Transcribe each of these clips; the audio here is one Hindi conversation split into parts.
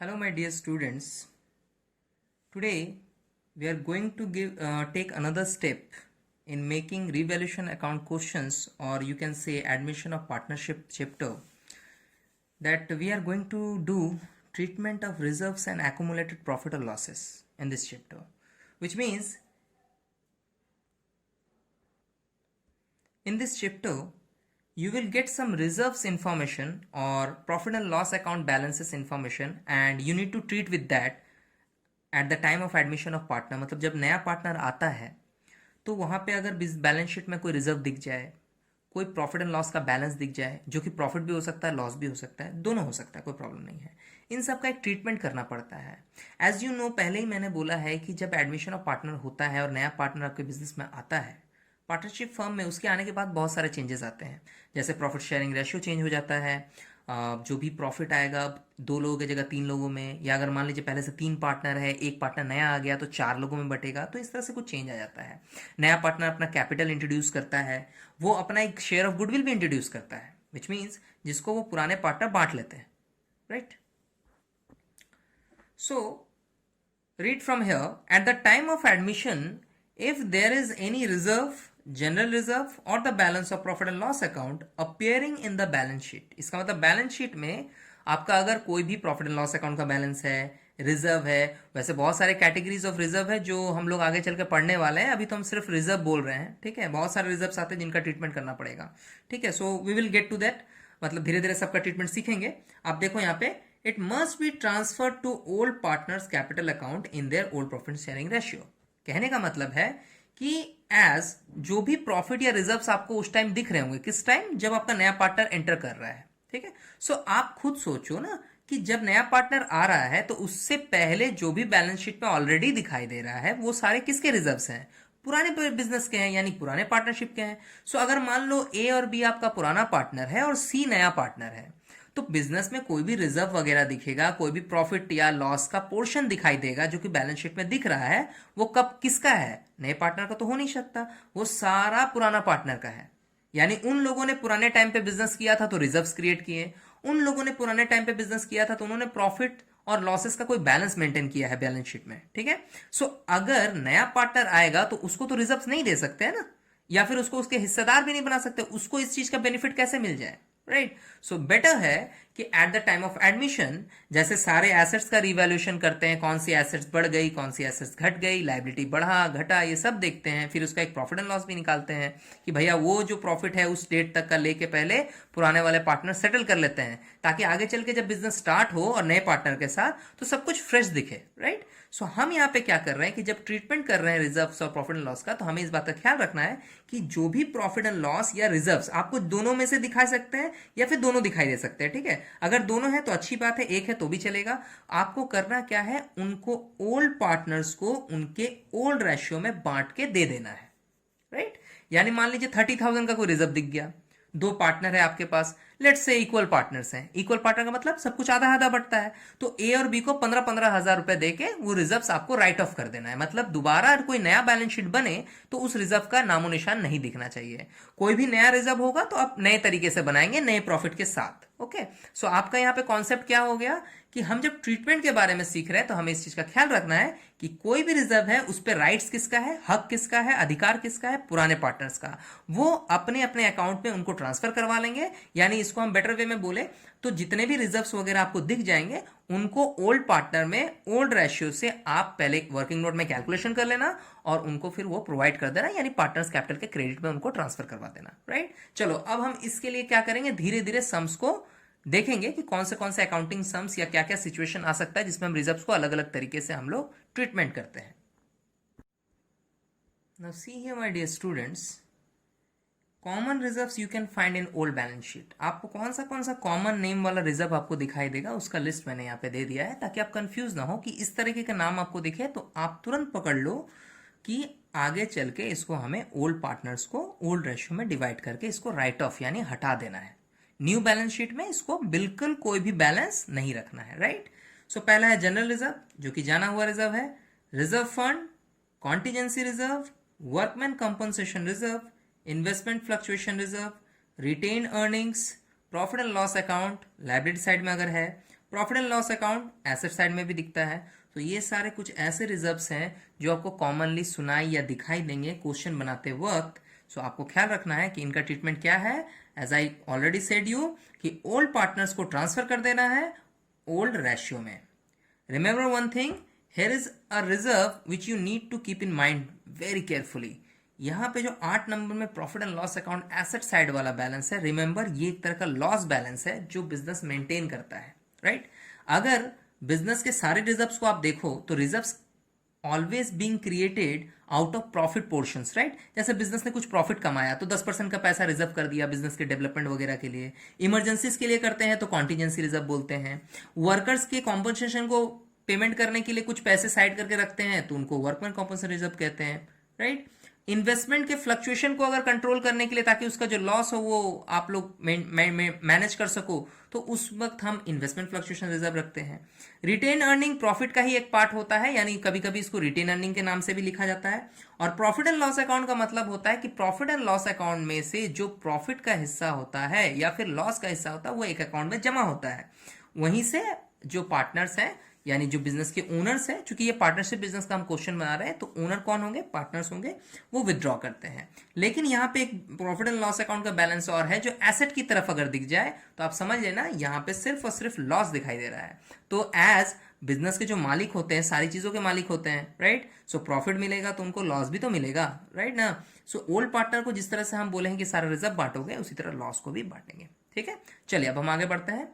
Hello, my dear students. Today we are going to take another step in making revaluation account questions, or you can say admission of partnership chapter. That we are going to do treatment of reserves and accumulated profit or losses in this chapter, which means in this chapter you will get some reserves information or profit and loss account balances information, and you need to treat with that at the time of admission of partner. मतलब जब नया पार्टनर आता है तो वहाँ पे अगर बैलेंस शीट में कोई रिजर्व दिख जाए, कोई प्रॉफिट एंड लॉस का बैलेंस दिख जाए, जो कि प्रॉफिट भी हो सकता है, लॉस भी हो सकता है, दोनों हो सकता है, कोई प्रॉब्लम नहीं है. इन सब का एक ट्रीटमेंट करना पड़ता है. एज यू नो, पहले ही मैंने बोला है कि जब एडमिशन ऑफ पार्टनर होता है और नया पार्टनर आपके बिजनेस में आता है पार्टनरशिप फर्म में, उसके आने के बाद बहुत सारे चेंजेस आते हैं. जैसे प्रॉफिट शेयरिंग रेशियो चेंज हो जाता है. जो भी प्रॉफिट आएगा दो लोगों की जगह तीन लोगों में, या अगर मान लीजिए पहले से तीन पार्टनर है, एक पार्टनर नया आ गया तो चार लोगों में बटेगा. तो इस तरह से कुछ चेंज आ जाता है. नया पार्टनर अपना कैपिटल इंट्रोड्यूस करता है, वो अपना एक शेयर ऑफ गुडविल भी इंट्रोड्यूस करता है, विच मीन्स जिसको वो पुराने पार्टनर बांट लेते हैं. Right. So read from here. At the time of admission, if there is any reserve, general reserve or the balance of profit and loss account appearing in the balance sheet, इसका मतलब बैलेंस शीट में आपका अगर कोई भी प्रॉफिट एंड लॉस अकाउंट का बैलेंस है, रिजर्व है, वैसे बहुत सारे कैटेगरीज ऑफ रिजर्व है जो हम लोग आगे चल के पढ़ने वाले हैं. अभी तो हम सिर्फ रिजर्व बोल रहे हैं. ठीक है, बहुत सारे रिजर्व्स आते हैं जिनका ट्रीटमेंट करना पड़ेगा. ठीक है, so we will get to that. मतलब धीरे धीरे सबका ट्रीटमेंट सीखेंगे. आप देखो यहाँ पे, it must be transferred to old partners capital account in their old profit sharing ratio. कहने का मतलब है कि एज जो भी प्रॉफिट या रिजर्व्स आपको उस टाइम दिख रहे होंगे, किस टाइम, जब आपका नया पार्टनर एंटर कर रहा है. ठीक है, सो आप खुद सोचो ना कि जब नया पार्टनर आ रहा है तो उससे पहले जो भी बैलेंस शीट में ऑलरेडी दिखाई दे रहा है वो सारे किसके रिजर्व्स हैं? पुराने बिजनेस के हैं, यानी पुराने पार्टनरशिप के हैं. सो अगर मान लो ए और बी आपका पुराना पार्टनर है और सी नया पार्टनर है, तो बिजनेस में कोई भी रिजर्व वगैरह दिखेगा, कोई भी प्रॉफिट या लॉस का पोर्शन दिखाई देगा जो कि बैलेंस शीट में दिख रहा है, वो कब किसका है? नए पार्टनर का तो हो नहीं सकता, वो सारा पुराना पार्टनर का है. यानी उन लोगों ने पुराने टाइम पे बिजनेस किया था तो रिजर्व्स क्रिएट किए, उन लोगों ने पुराने टाइम पे बिजनेस किया था तो उन्होंने प्रॉफिट और लॉसेस का कोई बैलेंस मेंटेन किया है बैलेंस शीट में. ठीक है, सो अगर नया पार्टनर आएगा तो उसको तो रिजर्व्स नहीं दे सकते हैं ना, या फिर उसको उसके हिस्सेदार भी नहीं बना सकते. उसको इस चीज का बेनिफिट कैसे मिल जाए? राइट. सो बेटर है कि at the time of admission, जैसे सारे एसेट्स का रिवैल्यूएशन करते हैं, कौन सी एसेट्स बढ़ गई, कौन सी एसेट्स घट गई, लायबिलिटी बढ़ा घटा, ये सब देखते हैं. फिर उसका एक प्रॉफिट एंड लॉस भी निकालते हैं कि भैया वो जो प्रॉफिट है उस डेट तक का लेके पहले पुराने वाले पार्टनर सेटल कर लेते हैं, ताकि आगे चल के जब बिजनेस स्टार्ट हो और नए पार्टनर के साथ तो सब कुछ फ्रेश दिखे. राइट. सो हम यहाँ पे क्या कर रहे हैं कि जब ट्रीटमेंट कर रहे हैं रिजर्व्स और प्रॉफिट एंड लॉस का, तो हमें इस बात का ख्याल रखना है कि जो भी प्रॉफिट एंड लॉस या रिजर्व्स आपको दोनों में से दिखा सकते हैं या फिर दोनों दिखाई दे सकते हैं. ठीक है, अगर दोनों है तो अच्छी बात है, एक है तो भी चलेगा. आपको करना क्या है, उनको ओल्ड पार्टनर्स को उनके ओल्ड रेशियो में बांट के दे देना है. राइट. यानी मान लीजिए 30,000 का कोई रिजर्व दिख गया, दो पार्टनर है आपके पास, लेट्स से इक्वल पार्टनर्स हैं. इक्वल पार्टनर का मतलब सब कुछ आधा आधा बढ़ता है, तो ए और बी को 15-15 हजार रुपए देके वो रिजर्व्स आपको राइट ऑफ कर देना है. मतलब दोबारा अगर कोई नया बैलेंस शीट बने तो उस रिजर्व का नामो निशान नहीं दिखना चाहिए. कोई भी नया रिजर्व होगा तो आप नए तरीके से बनाएंगे, नए प्रॉफिट के साथ. ओके. सो आपका यहाँ पे कॉन्सेप्ट क्या हो गया कि हम जब ट्रीटमेंट के बारे में सीख रहे हैं तो हमें इस चीज का ख्याल रखना है कि कोई भी रिजर्व है उस पर राइट्स किसका है, हक किसका है, अधिकार किसका है? पुराने पार्टनर्स का. वो अपने अपने अकाउंट में उनको ट्रांसफर करवा लेंगे. यानी इसको हम बेटर वे में बोले तो जितने भी रिजर्व्स वगैरह आपको दिख जाएंगे उनको ओल्ड पार्टनर में ओल्ड रेशियो से आप पहले वर्किंग नोट में कैलकुलेशन कर लेना और उनको फिर वो प्रोवाइड कर देना, यानी पार्टनर्स कैपिटल के क्रेडिट में उनको ट्रांसफर करवा देना. राइट. चलो अब हम इसके लिए क्या करेंगे, धीरे धीरे सम्स को देखेंगे कि कौन से अकाउंटिंग सम्स या क्या क्या सिचुएशन आ सकता है जिसमें हम रिजर्व्स को अलग अलग तरीके से हम लोग ट्रीटमेंट करते हैं. Now see here my dear students, common reserves you can find in old balance sheet. आपको कौन सा कॉमन नेम वाला रिजर्व आपको दिखाई देगा, उसका लिस्ट मैंने यहाँ पे दे दिया है ताकि आप कंफ्यूज ना हो कि इस तरीके का नाम आपको दिखे तो आप तुरंत पकड़ लो कि आगे चल के इसको हमें ओल्ड पार्टनर्स को ओल्ड रेशियो में डिवाइड करके इसको राइट ऑफ यानी हटा देना है. न्यू बैलेंस शीट में इसको बिल्कुल कोई भी बैलेंस नहीं रखना है. राइट. सो पहला है जनरल रिजर्व, जो कि जाना हुआ रिजर्व है. Reserve fund, contingency reserve, workman compensation reserve, investment fluctuation reserve, retain earnings, profit and loss account liability side में अगर है, profit and loss account asset side में भी दिखता है। तो ये सारे कुछ ऐसे रिजर्व्स हैं जो आपको कॉमनली सुनाई या दिखाई देंगे क्वेश्चन बनाते वक्त। सो आपको ख्याल रखना है कि इनका ट्रीटमेंट क्या है। As I already said you कि ओल्ड पार्टनर्स को ट्रांसफर कर देना है ओल्ड रेशियो में। Remember one thing, here is a reserve which you need to keep in mind very carefully। यहाँ पे जो 8 नंबर में profit and loss account asset side वाला बैलेंस है, रिमेंबर ये एक तरह का लॉस बैलेंस है जो बिजनेस मेंटेन करता है, राइट। अगर बिजनेस के सारे रिजर्व्स को आप देखो तो reserves always being created out of profit portions, right. जैसे बिजनेस ने कुछ प्रॉफिट कमाया तो 10% का पैसा रिजर्व कर दिया बिजनेस के डेवलपमेंट वगैरह के लिए। इमरजेंसीज के लिए करते हैं तो कॉन्टीजेंसी रिजर्व बोलते हैं। वर्कर्स के कॉम्पनसेशन को पेमेंट करने के लिए कुछ पैसे साइड करके रखते हैं तो उनको वर्कमैन कॉम्पनसेशन रिजर्व कहते हैं, राइट। इन्वेस्टमेंट के फ्लक्चुएशन को अगर कंट्रोल करने के लिए, ताकि उसका जो लॉस हो वो आप लोग मैनेज कर सको, तो उस वक्त हम इन्वेस्टमेंट फ्लक्चुएशन रिजर्व रखते हैं। रिटेन अर्निंग प्रॉफिट का ही एक पार्ट होता है, यानी कभी कभी इसको रिटेन अर्निंग के नाम से भी लिखा जाता है। और प्रॉफिट एंड लॉस अकाउंट का मतलब होता है कि प्रॉफिट एंड लॉस अकाउंट में से जो प्रॉफिट का हिस्सा होता है या फिर लॉस का हिस्सा होता है वो एक अकाउंट में जमा होता है। वहीं से जो पार्टनर्स हैं यानी जो बिजनेस के ओनर्स हैं, चूंकि ये पार्टनरशिप बिजनेस का हम क्वेश्चन बना रहे हैं तो ओनर कौन होंगे, पार्टनर्स होंगे, वो विदड्रॉ करते हैं। लेकिन यहाँ पे एक प्रॉफिट एंड लॉस अकाउंट का बैलेंस और है जो एसेट की तरफ अगर दिख जाए तो आप समझ लेना यहाँ पे सिर्फ और सिर्फ लॉस दिखाई दे रहा है। तो एज बिजनेस के जो मालिक होते हैं सारी चीजों के मालिक होते हैं, राइट। सो प्रॉफिट मिलेगा तो उनको लॉस भी तो मिलेगा, राइट ना। सो ओल्ड पार्टनर को जिस तरह से हम बोलेंगे कि सारा रिजर्व बांटोगे, उसी तरह लॉस को भी बांटेंगे, ठीक है। चलिए अब हम आगे बढ़ते हैं।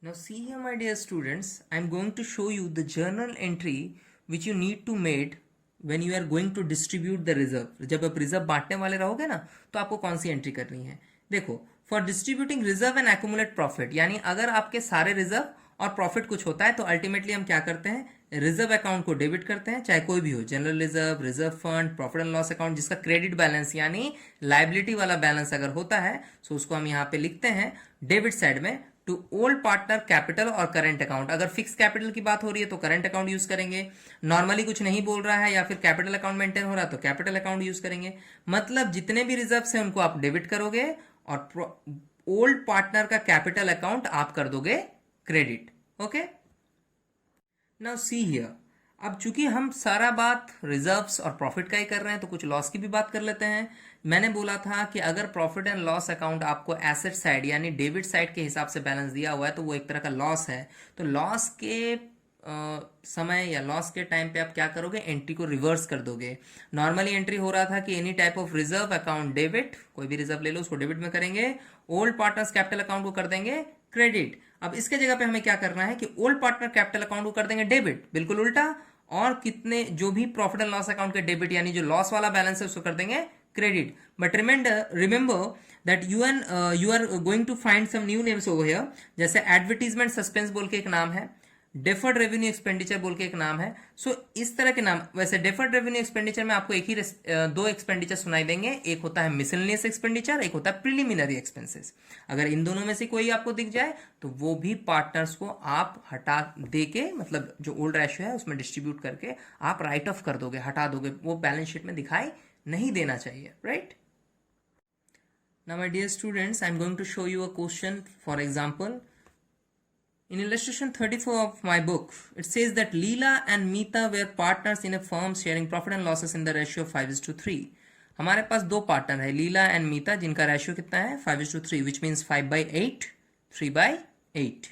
Now see here my dear students, I am going to show you the journal entry which you need to make when you are going to distribute the reserve। जब आप रिजर्व बांटने वाले रहोगे ना तो आपको कौन सी एंट्री करनी है। देखो, for distributing reserve and accumulate profit, यानी अगर आपके सारे रिजर्व और प्रॉफिट कुछ होता है तो अल्टीमेटली हम क्या करते हैं, रिजर्व अकाउंट को डेबिट करते हैं, चाहे कोई भी हो, general reserve, reserve fund, profit and loss account, जिसका क्रेडिट बैलेंस यानी लाइबिलिटी वाला बैलेंस अगर होता है तो उसको हम यहाँ पे लिखते हैं डेबिट साइड में टू ओल्ड पार्टनर कैपिटल और करंट अकाउंट। अगर फिक्स कैपिटल की बात हो रही है तो करंट अकाउंट यूज करेंगे, नॉर्मली कुछ नहीं बोल रहा है या फिर कैपिटल अकाउंट मेंटेन हो रहा है तो कैपिटल अकाउंट यूज करेंगे। मतलब जितने भी रिजर्व्स हैं उनको आप डेबिट करोगे और ओल्ड पार्टनर का कैपिटल अकाउंट आप कर दोगे credit, okay. Now see here, अब चूंकि हम सारा बात रिजर्व्स और प्रॉफिट का ही कर रहे हैं तो कुछ लॉस की भी बात कर लेते हैं। मैंने बोला था कि अगर प्रॉफिट एंड लॉस अकाउंट आपको एसेट साइड यानी डेबिट साइड के हिसाब से बैलेंस दिया हुआ है तो वो एक तरह का लॉस है। तो लॉस के समय या लॉस के टाइम पे आप क्या करोगे, एंट्री को रिवर्स कर दोगे। नॉर्मली एंट्री हो रहा था कि any type of reserve account debit, कोई भी रिजर्व ले लो उसको डेबिट में करेंगे, ओल्ड पार्टनर्स कैपिटल अकाउंट को कर देंगे क्रेडिट। अब इसके जगह पे हमें क्या करना है कि ओल्ड पार्टनर कैपिटल अकाउंट को कर देंगे डेबिट, बिल्कुल उल्टा, और कितने जो भी प्रॉफिट एंड लॉस अकाउंट के डेबिट यानी जो लॉस वाला बैलेंस है उसको कर देंगे credit. But remember that you are going to find some new names over here, जैसे एडवर्टीजमेंट सस्पेंस बोल के एक नाम है, डेफर्ड रेवेन्यू एक्सपेंडिचर बोल के एक नाम है। सो इस तरह के नाम, वैसे डेफर्ड रेवेन्यू एक्सपेंडिचर में आपको एक ही दो एक्सपेंडिचर सुनाई देंगे, एक होता है मिसलेनियस एक्सपेंडिचर, एक होता है प्रिलिमिनरी एक्सपेंसेस। अगर इन दोनों में से कोई आपको दिख जाए तो वो भी पार्टनर्स को आप हटा दे के, मतलब जो ओल्ड रेशियो है उसमें डिस्ट्रीब्यूट करके आप राइट ऑफ कर दोगे, हटा दोगे, वो बैलेंस शीट में दिखाई नहीं देना चाहिए, right. Now my dear students, I am going to show you a question for example. In illustration 34 of my book, it says that Leela and Meeta were partners in a firm sharing profit and losses in the ratio of 5:3। हमारे पास दो पार्टनर है लीला एंड मीता जिनका रेशियो कितना है 5:3, which means 5/8, 3/8।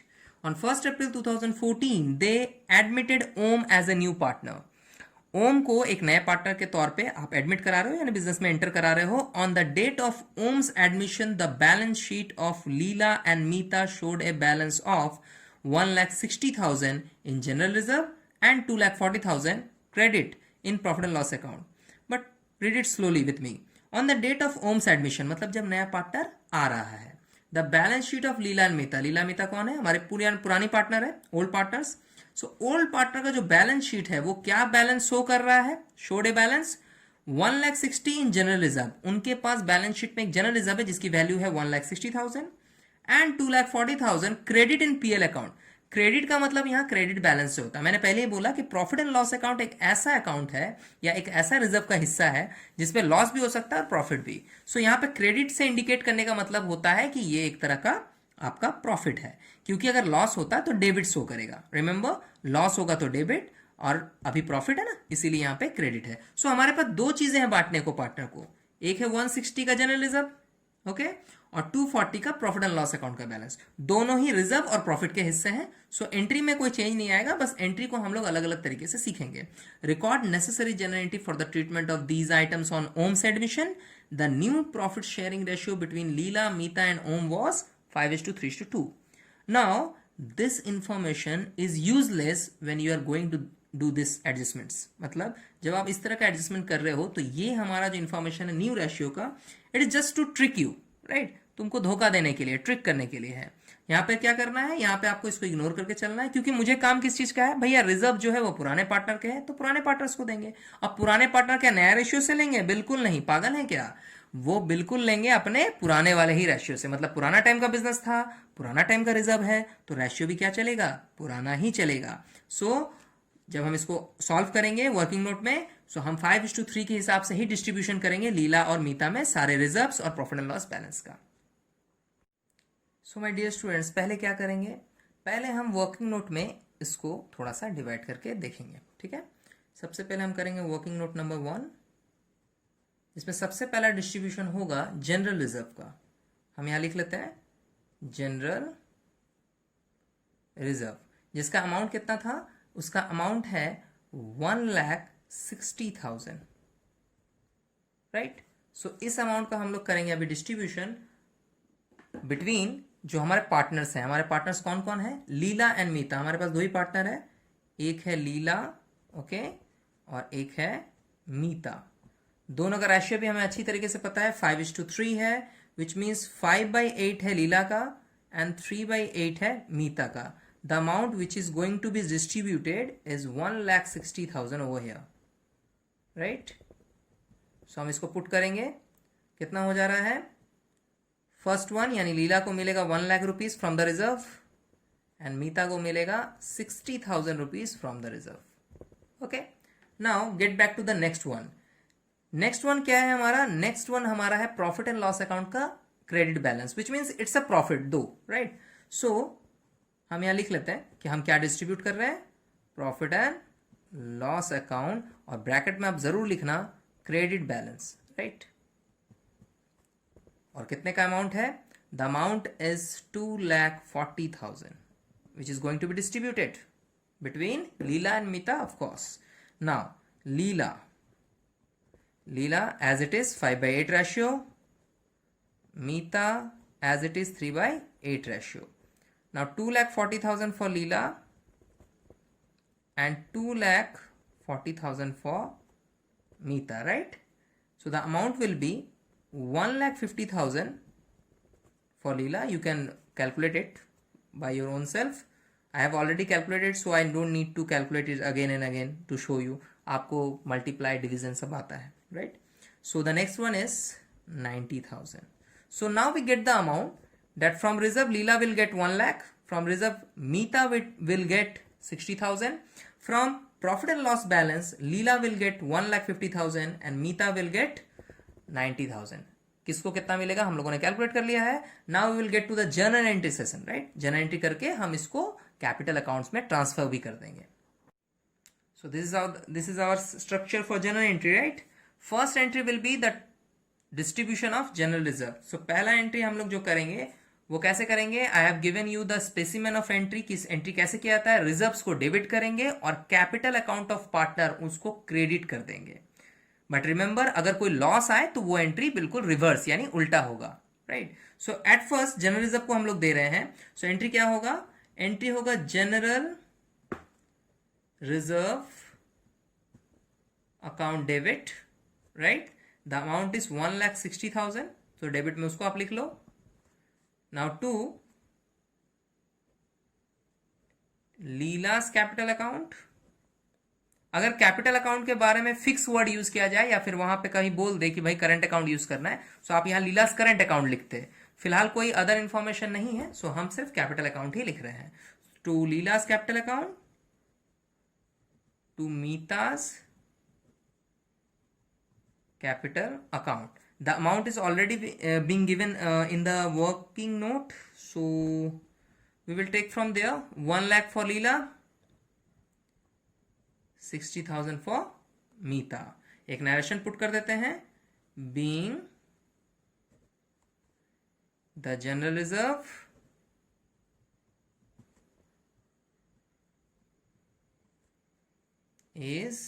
On 1st April 2014 they admitted Om as a new partner। ओम को एक नए पार्टनर के तौर पे आप एडमिट करा रहे हो यानी बिजनेस में एंटर करा रहे हो। On the date of Om's admission the balance sheet of Leela and Meeta showed a balance of 1,60,000 in general reserve and 2,40,000 credit in profit and loss account. But read it slowly with me. On the date of Om's admission, मतलब जब नया पार्टनर आ रहा है, the balance sheet of Leela and मीता, लीला मीता कौन है, हमारे पुरानी पार्टनर है, old partners. So old partner का जो बैलेंस शीट है वो क्या बैलेंस शो कर रहा है, showed a balance 1,60,000 in general reserve. उनके पास बैलेंस शीट में एक जनरल रिजर्व है जिसकी वैल्यू है 1,60,000 and 2,40,000 credit in PL account. Credit का मतलब यहाँ क्रेडिट बैलेंस से होता है। मैंने पहले ही बोला कि प्रॉफिट एंड लॉस अकाउंट एक ऐसा अकाउंट है या एक ऐसा रिजर्व का हिस्सा है जिसमें लॉस भी हो सकता है और प्रॉफिट भी। सो यहाँ पे क्रेडिट से इंडिकेट करने का मतलब होता है कि ये एक तरह का आपका प्रॉफिट है, क्योंकि अगर लॉस होता तो डेबिट शो करेगा। रिमेंबर, लॉस होगा तो डेबिट, और अभी प्रॉफिट है ना, इसीलिए यहाँ पे क्रेडिट है। सो हमारे पास दो चीजें हैं बांटने को पार्टनर को, एक है 160 का जनरल रिजर्व, ओके, और 240 का प्रॉफिट एंड लॉस अकाउंट का बैलेंस। दोनों ही रिजर्व और प्रॉफिट के हिस्से हैं। सो एंट्री में कोई चेंज नहीं आएगा, बस एंट्री को हम लोग अलग अलग तरीके से सीखेंगे। Record necessary general entry for the treatment of these items on Om's admission. The new profit sharing ratio between Leela, Meeta and Om was 5:3:2. Now, this information is useless when you are going to do this adjustments. मतलब जब आप इस तरह का एडजस्टमेंट कर रहे हो तो ये हमारा जो इन्फॉर्मेशन है न्यू रेशियो का, it is just to trick you, right, तुमको धोखा देने के लिए, ट्रिक करने के लिए है। यहाँ पे क्या करना है, यहाँ पे आपको इसको इग्नोर करके चलना है, क्योंकि मुझे काम किस चीज का है भैया, रिजर्व जो है वो पुराने पार्टनर के हैं तो पुराने पार्टनर्स को देंगे। अब पुराने पार्टनर क्या नया रेशियो से लेंगे? बिल्कुल नहीं, पागल है क्या, वो बिल्कुल लेंगे अपने पुराने वाले ही रेशियो से। मतलब पुराना टाइम का बिजनेस था, पुराना टाइम का रिजर्व है, तो रेशियो भी क्या चलेगा, पुराना ही चलेगा। सो जब हम इसको सॉल्व करेंगे वर्किंग नोट में, सो हम 5:3 के हिसाब से ही डिस्ट्रीब्यूशन करेंगे लीला और मीता में सारे रिजर्व्स और प्रॉफिट एंड लॉस बैलेंस का। सो माय डियर स्टूडेंट्स, पहले क्या करेंगे, पहले हम वर्किंग नोट में इसको थोड़ा सा डिवाइड करके देखेंगे, ठीक है। सबसे पहले हम करेंगे वर्किंग नोट नंबर 1, इसमें सबसे पहला डिस्ट्रीब्यूशन होगा जनरल रिजर्व का। हम यहां लिख लेते हैं जनरल रिजर्व, जिसका अमाउंट कितना था, उसका अमाउंट है 1,60,000, राइट। सो इस अमाउंट का हम लोग करेंगे अभी डिस्ट्रीब्यूशन बिटवीन जो हमारे पार्टनर्स हैं। हमारे पार्टनर्स कौन कौन है, लीला एंड मीता। हमारे पास दो ही पार्टनर है, एक है लीला, ओके, और एक है मीता। दोनों का रेशियो भी हमें अच्छी तरीके से पता है, 5:3 है, विच मीन्स 5/8 है लीला का एंड 3/8 है मीता का। The amount which is going to be distributed is 1,60,000 over here, right. So हम इसको पुट करेंगे, कितना हो जा रहा है, फर्स्ट वन यानी लीला को मिलेगा 1,00,000 rupees from the reserve and Meeta को मिलेगा 60,000 rupees from the reserve, okay. Now get back to the next one. Next one क्या है हमारा, नेक्स्ट वन हमारा है प्रॉफिट एंड लॉस अकाउंट का credit balance, which means it's a profit though, right. So हम यहां लिख लेते हैं कि हम क्या डिस्ट्रीब्यूट कर रहे हैं, प्रॉफिट एंड लॉस अकाउंट, और ब्रैकेट में आप जरूर लिखना क्रेडिट बैलेंस, राइट। और कितने का अमाउंट है, the amount is 2,40,000 which is going to be distributed between Leela and Meeta, of course. Now Leela as it is 5/8 ratio, Meeta as it is 3/8 ratio. Now 2,40,000 for Leela and 2,40,000 for Meeta, right? So the amount will be 1,50,000 for Leela. You can calculate it by your own self. I have already calculated, so I don't need to calculate it again and again to show you. आपको मल्टीप्लाई डिविजन सब आता है, right? So the next one is 90,000. So now we get the amount that from reserve Leela will get 1,00,000, from reserve Meeta will get 60,000, from profit and loss balance Leela will get 1,50,000 and Meeta will get 90,000. किसको कितना मिलेगा हम लोगों ने कैलकुलेट कर लिया है। Now we will get to the journal entry session, right. Journal entry करके हम इसको कैपिटल अकाउंट्स में ट्रांसफर भी कर देंगे। So this is our structure for journal entry, right. First entry will be the distribution of general reserve. So पहला एंट्री हम लोग जो करेंगे वो कैसे करेंगे, I have given you the specimen of entry. किस एंट्री कैसे किया जाता है, रिजर्व्स को डेबिट करेंगे और कैपिटल अकाउंट ऑफ पार्टनर उसको क्रेडिट कर देंगे। बट रिमेंबर, अगर कोई लॉस आए तो वो एंट्री बिल्कुल रिवर्स यानी उल्टा होगा, right. So at first general reserve को हम लोग दे रहे हैं, सो एंट्री क्या होगा, एंट्री होगा general reserve account debit, right. The amount is 1,60,000, तो डेबिट में उसको आप लिख लो। Now to Leela's capital account. अगर कैपिटल अकाउंट के बारे में फिक्स वर्ड यूज किया जाए या फिर वहां पे कहीं बोल दे कि भाई करंट अकाउंट यूज करना है, सो आप यहां लीलास करंट अकाउंट लिखते हैं। फिलहाल कोई अदर इंफॉर्मेशन नहीं है, सो हम सिर्फ कैपिटल अकाउंट ही लिख रहे हैं। To Leela's capital account, to Meeta's capital account. The amount is already being given in the working note, so we will take from there 1 lakh for Leela, 60,000 for Meeta. एक नरेशन पुट कर देते हैं, being the general reserve is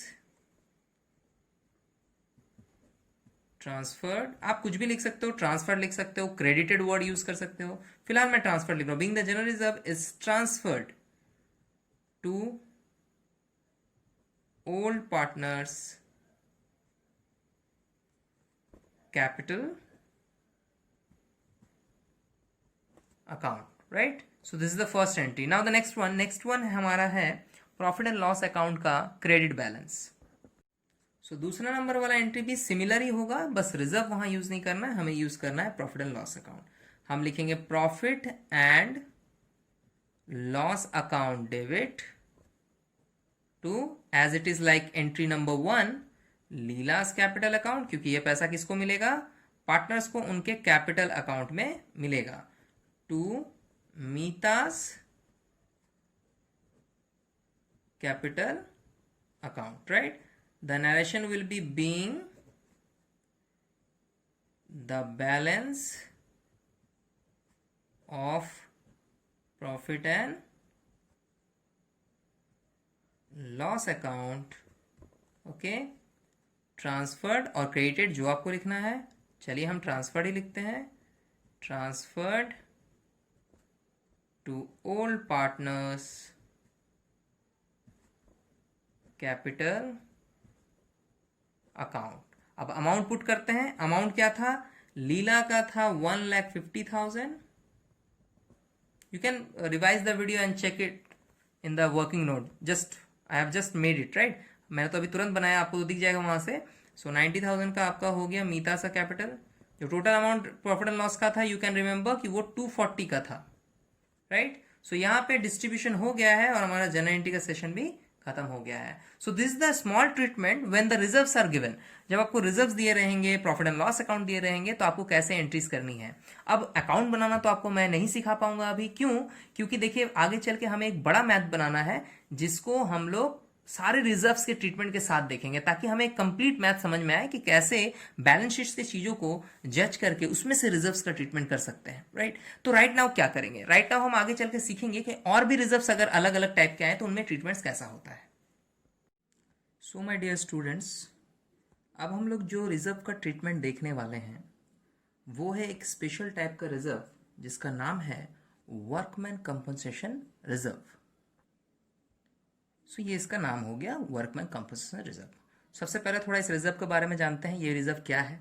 transferred, आप कुछ भी लिख सकते हो, ट्रांसफर्ड लिख सकते हो, क्रेडिटेड वर्ड यूज कर सकते हो, फिलहाल मैं ट्रांसफर्ड लिख रहा हूं. Being the general reserve is transferred to old partners capital account. Right, so this is the first entry. Now the next one हमारा है प्रॉफिट एंड लॉस अकाउंट का क्रेडिट बैलेंस. सो दूसरा नंबर वाला एंट्री भी सिमिलर ही होगा, बस रिजर्व वहां यूज नहीं करना है, हमें यूज करना है प्रॉफिट एंड लॉस अकाउंट. हम लिखेंगे profit and loss account debit to, as it is like entry number 1 Leela's capital account, क्योंकि ये पैसा किसको मिलेगा, पार्टनर्स को उनके कैपिटल अकाउंट में मिलेगा, to Meeta's capital account. Right, the narration will be being the balance of profit and loss account, okay, transferred और क्रेडिटेड जो आपको लिखना है. चलिए हम ट्रांसफर्ड ही लिखते हैं, transferred to old partners capital account. अब अमाउंट पुट करते हैं. अमाउंट क्या था, लीला का था 1,50,000. You can revise the video and check it in the working note. I have just made it. Right, मैंने तो अभी तुरंत बनाया, आपको तो दिख जाएगा वहां से. सो 90,000 का आपका हो गया मीता सा कैपिटल. जो total amount profit and loss का था, यू कैन रिमेंबर कि वो 240 का था. राइट, सो यहाँ पे डिस्ट्रीब्यूशन हो गया है और हमारा जनरल एंट्री का सेशन भी खत्म हो गया है. So this is the small treatment when the reserves are given. जब आपको रिजर्व्स दिए रहेंगे, प्रॉफिट एंड लॉस अकाउंट दिए रहेंगे, तो आपको कैसे एंट्रीज करनी है. अब अकाउंट बनाना तो आपको मैं नहीं सिखा पाऊंगा अभी. क्यों, क्योंकि देखिए आगे चल के हमें एक बड़ा मैथ बनाना है जिसको हम लोग सारे रिजर्व्स के ट्रीटमेंट के साथ देखेंगे, ताकि हमें एक कंप्लीट मैथ समझ में आए कि कैसे बैलेंस शीट से चीजों को जज करके उसमें से रिजर्व्स का ट्रीटमेंट कर सकते हैं. राइट, तो राइट नाउ क्या करेंगे, राइट नाउ हम आगे चल के सीखेंगे कि और भी रिजर्व्स अगर अलग अलग टाइप के आए तो उनमें ट्रीटमेंट्स कैसा होता है. सो माय डियर स्टूडेंट्स, अब हम लोग जो रिजर्व का ट्रीटमेंट देखने वाले हैं वो है एक स्पेशल टाइप का रिजर्व जिसका नाम है वर्कमैन कंपनसेशन रिजर्व. सो ये इसका नाम हो गया वर्कमैन कंपनसेशन रिजर्व. सबसे पहले थोड़ा इस रिजर्व के बारे में जानते हैं. ये रिजर्व क्या है.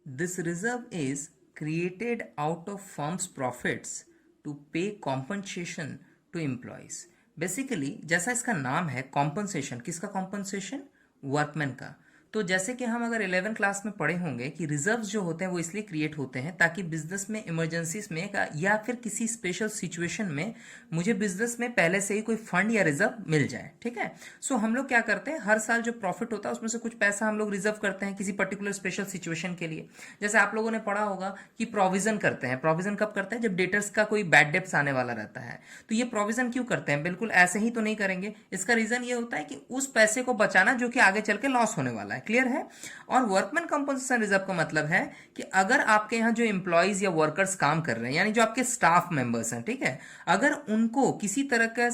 This reserve is created out of firms profits to pay compensation to employees. Basically जैसा इसका नाम है, कॉम्पनसेशन, किसका कॉम्पनसेशन, वर्कमैन का. तो जैसे कि हम अगर 11th क्लास में पढ़े होंगे कि रिजर्व्स जो होते हैं वो इसलिए क्रिएट होते हैं ताकि बिजनेस में इमरजेंसीज में या फिर किसी स्पेशल सिचुएशन में मुझे बिजनेस में पहले से ही कोई फंड या रिजर्व मिल जाए. ठीक है, सो हम लोग क्या करते हैं, हर साल जो प्रॉफिट होता है उसमें से कुछ पैसा हम लोग रिजर्व करते हैं किसी पर्टिकुलर स्पेशल सिचुएशन के लिए. जैसे आप लोगों ने पढ़ा होगा कि प्रोविजन करते हैं. प्रोविजन कब करते हैं, जब डेटर्स का कोई बैड डेब्ट्स आने वाला रहता है. तो ये प्रोविजन क्यों करते हैं, बिल्कुल ऐसे ही तो नहीं करेंगे. इसका रीजन ये होता है कि उस पैसे को बचाना जो कि आगे चल के लॉस होने वाला है. क्लियर है. और वर्कमैन कंपनसेशन रिजर्व का मतलब है कि अगर आपके यहां जो एम्प्लॉयज या वर्कर्स काम कर रहे हैं, यानी जो आपके स्टाफ मेंबर्स हैं, ठीक है, अगर उनको किसी तरह का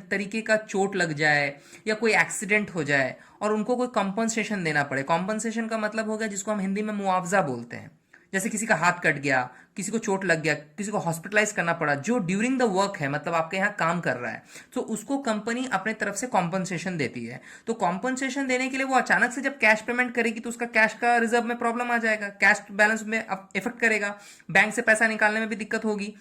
तरीके का चोट लग जाए या कोई एक्सीडेंट हो जाए और उनको कोई कंपनसेशन देना पड़े. कंपनसेशन का मतलब हो गया जिसको हम हिंदी में मुआवजा बोलते हैं. जैसे किसी का हाथ कट गया, किसी को चोट लग गया, किसी को हॉस्पिटलाइज करना पड़ा, जो ड्यूरिंग द वर्क है, मतलब आपके यहाँ काम कर रहा है, तो उसको कंपनी अपने तरफ से कॉम्पनसेशन देती है. तो कॉम्पनसेशन देने के लिए वो अचानक से जब कैश पेमेंट करेगी तो उसका कैश का रिजर्व में प्रॉब्लम आ जाएगा, कैश बैलेंस में इफेक्ट करेगा, बैंक से पैसा निकालने में भी दिक्कत होगी.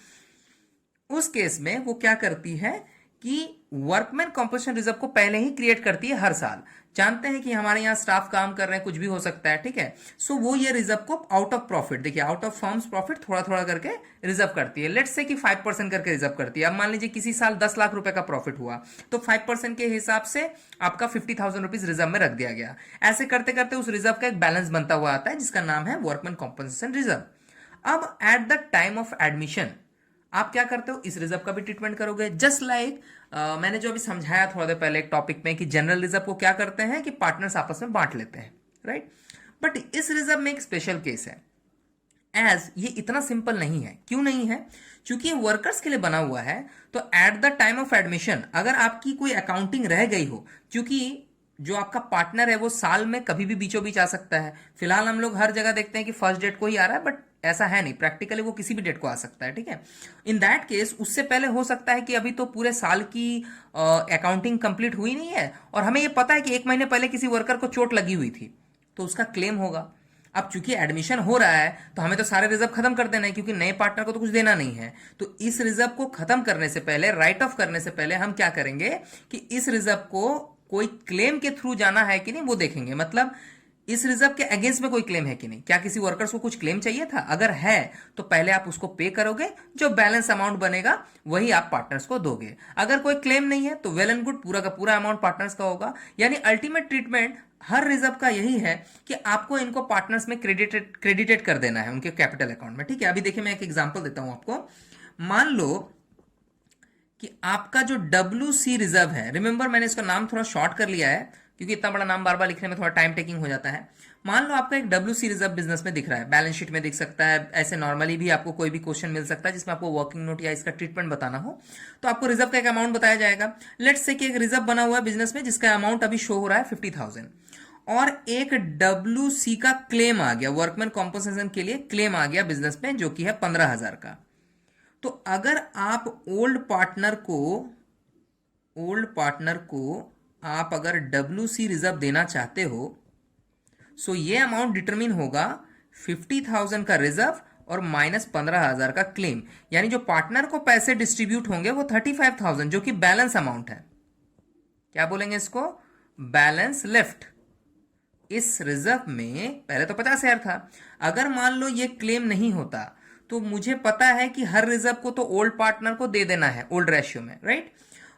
उस केस में वो क्या करती है कि वर्कमैन कॉम्पोजिशन रिजर्व को पहले ही क्रिएट करती है हर साल। जानते हैं कि हमारे यहाँ स्टाफ काम कर रहे हैं, कुछ भी हो सकता है, ठीक है। सो वो ये रिजर्व को आउट ऑफ प्रॉफिट, देखिए आउट ऑफ फर्म्स प्रॉफिट थोड़ा थोड़ा करके रिजर्व करती है। लेट्स से कि 5% करके रिजर्व करती है। अब मान लीजिए किसी साल 10 लाख रुपए का प्रॉफिट हुआ, तो 5% के हिसाब से आपका 50,000 रुपीज रिजर्व में रख दिया गया। ऐसे करते करते उस रिजर्व का एक बैलेंस बनता हुआ आता है जिसका नाम है वर्कमैन कॉम्पनसेशन रिजर्व। अब at the time of admission आप क्या करते हो, इस रिजर्व का भी ट्रीटमेंट करोगे। जस्ट लाइक मैंने जो अभी समझाया थोड़ा देर पहले एक टॉपिक में कि जनरल रिजर्व को क्या करते हैं कि पार्टनर्स आपस में बांट लेते हैं, राइट। बट इस रिजर्व में एक स्पेशल केस है, एज ये इतना सिंपल नहीं है। क्यों नहीं है? क्योंकि ये वर्कर्स के लिए बना हुआ है। तो at the time of admission अगर आपकी कोई अकाउंटिंग रह गई हो, क्योंकि जो आपका पार्टनर है वो साल में कभी भी बीचों बीच आ सकता है। फिलहाल हम लोग हर जगह देखते हैं कि फर्स्ट डेट को ही आ रहा है, बट ऐसा है नहीं, प्रैक्टिकली वो किसी भी डेट को आ सकता है, ठीक है। इन दैट केस उससे पहले हो सकता है कि अभी तो पूरे साल की अकाउंटिंग कंप्लीट हुई नहीं है और हमें ये पता है कि 1 महीने पहले किसी वर्कर को चोट लगी हुई थी, तो उसका क्लेम होगा। अब चूंकि एडमिशन हो रहा है तो हमें तो सारे रिजर्व खत्म कर देना है, क्योंकि नए पार्टनर को तो कुछ देना नहीं है। तो इस रिजर्व को खत्म करने से पहले, राइट ऑफ करने से पहले हम क्या करेंगे कि इस रिजर्व को कोई क्लेम के थ्रू जाना है कि नहीं वो देखेंगे। मतलब इस रिजर्व के अगेंस्ट में कोई क्लेम है कि नहीं, क्या किसी वर्कर्स को कुछ क्लेम चाहिए था? अगर है तो पहले आप उसको पे करोगे, जो बैलेंस अमाउंट बनेगा वही आप पार्टनर्स को दोगे। अगर कोई क्लेम नहीं है तो वेल एंड गुड, पूरा का पूरा अमाउंट पार्टनर्स का होगा। यानी अल्टीमेट ट्रीटमेंट हर रिजर्व का यही है कि आपको इनको पार्टनर्स में क्रेडिटेड कर देना है उनके कैपिटल अकाउंट में, ठीक है। अभी देखिए मैं एक एग्जांपल देता हूं आपको। मान लो कि आपका जो WC रिजर्व है, रिमेंबर मैंने इसका नाम थोड़ा शॉर्ट कर लिया है क्योंकि इतना बड़ा नाम बार बार लिखने में थोड़ा टाइम टेकिंग हो जाता है। मान लो आपका एक WC रिजर्व बिजनेस में दिख रहा है, बैलेंस शीट में दिख सकता है, ऐसे नॉर्मली भी आपको कोई भी क्वेश्चन मिल सकता है जिसमें आपको वर्किंग नोट या इसका ट्रीटमेंट बताना हो, तो आपको रिजर्व का एक अमाउंट बताया जाएगा। लेट्स से कि एक रिजर्व बना हुआ है बिजनेस में जिसका अमाउंट अभी शो हो रहा है 50,000 और एक WC का क्लेम आ गया, वर्कमैन कॉम्पनसेशन के लिए क्लेम आ गया बिजनेस में जो कि है 15,000 का। तो अगर आप ओल्ड पार्टनर को आप अगर WC रिजर्व देना चाहते हो, सो ये अमाउंट डिटरमिन होगा 50,000 का रिजर्व और माइनस 15,000 का क्लेम। यानी जो पार्टनर को पैसे डिस्ट्रीब्यूट होंगे वो 35,000 जो कि बैलेंस अमाउंट है। क्या बोलेंगे इसको? Balance left. इस रिजर्व में पहले तो 50,000 था। अगर मान लो ये क्लेम नहीं होता तो मुझे पता है कि हर रिजर्व को तो ओल्ड पार्टनर को दे देना है ओल्ड रेशियो में, राइट।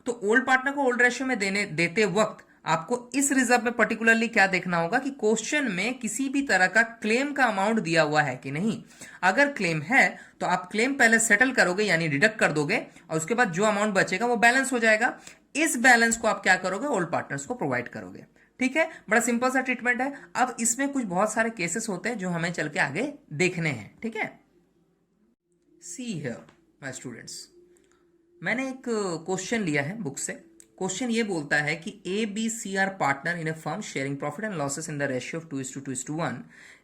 तो ओल्ड पार्टनर को ओल्ड रेशियो में देते वक्त आपको इस रिजर्व में पर्टिकुलरली क्या देखना होगा कि क्वेश्चन में किसी भी तरह का क्लेम का अमाउंट दिया हुआ है कि नहीं। अगर क्लेम है तो आप क्लेम पहले सेटल करोगे, यानी डिडक्ट कर दोगे, और उसके बाद जो अमाउंट बचेगा वो बैलेंस हो जाएगा। इस बैलेंस को आप क्या करोगे? ओल्ड पार्टनर्स को प्रोवाइड करोगे, ठीक है। बड़ा सिंपल सा ट्रीटमेंट है। अब इसमें कुछ बहुत सारे केसेस होते हैं जो हमें चल के आगे देखने हैं, ठीक है। सी हियर माय स्टूडेंट्स, मैंने एक क्वेश्चन लिया है बुक से। क्वेश्चन ये बोलता है कि ABC are partner in a firm sharing profit and losses in the ratio of 2:2:1।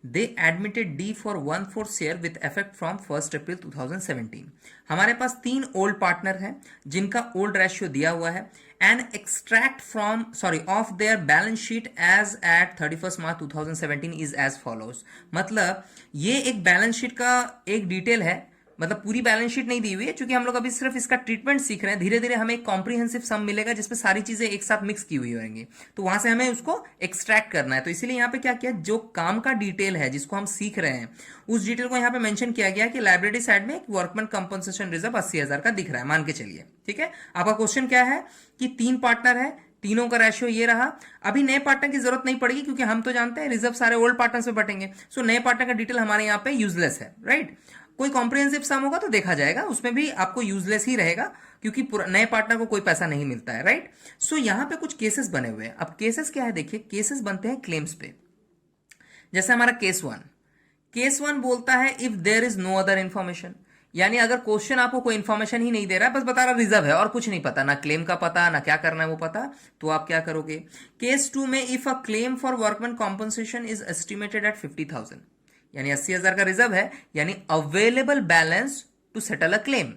They admitted D for 1/4 share with effect from 1 April 2017। हमारे पास 3 ओल्ड पार्टनर हैं जिनका ओल्ड रेशियो दिया हुआ है and extract from of their balance sheet as at 31 March 2017 is as follows. मतलब ये एक बैलेंस शीट का एक डिटेल है, मतलब पूरी बैलेंस शीट नहीं दी हुई है, क्योंकि हम लोग अभी सिर्फ इसका ट्रीटमेंट सीख रहे हैं। धीरे धीरे हमें एक कॉम्प्रिहेंसिव सम मिलेगा जिसमें सारी चीजें एक साथ मिक्स की हुई होंगी, तो वहां से हमें उसको एक्सट्रैक्ट करना है। तो इसीलिए यहाँ पे क्या किया, जो काम का डिटेल है जिसको हम सीख रहे हैं उस डिटेल को यहाँ पे मेंशन किया गया कि लाइबिलिटी साइड में एक वर्कमैन कंपनसेशन रिजर्व 80,000 का दिख रहा है, मान के चलिए, ठीक है। आपका क्वेश्चन क्या है कि 3 पार्टनर है, तीनों का रेशियो ये रहा। अभी नए पार्टनर की जरूरत नहीं पड़ेगी क्योंकि हम तो जानते हैं रिजर्व सारे ओल्ड पार्टनर में बटेंगे। सो नए पार्टनर का डिटेल हमारे यहाँ पे यूजलेस है, राइट। कोई कॉम्प्रिहेंसिव सम होगा तो देखा जाएगा, उसमें भी आपको यूजलेस ही रहेगा क्योंकि नए पार्टनर को कोई पैसा नहीं मिलता है, राइट। सो यहां पे कुछ केसेस बने हुए हैं। अब केसेस क्या है, देखिए केसेस बनते हैं क्लेम्स पे। जैसे हमारा केस 1 बोलता है if there is no other information, यानी अगर क्वेश्चन आपको कोई इंफॉर्मेशन ही नहीं दे रहा है, बस बता रहा रिजर्व है और कुछ नहीं पता, ना क्लेम का पता ना क्या करना है वो पता, तो आप क्या करोगे। केस 2 में if a claim for workman compensation is estimated at 50,000, यानी 80,000 का रिजर्व है, यानी available balance to settle a claim.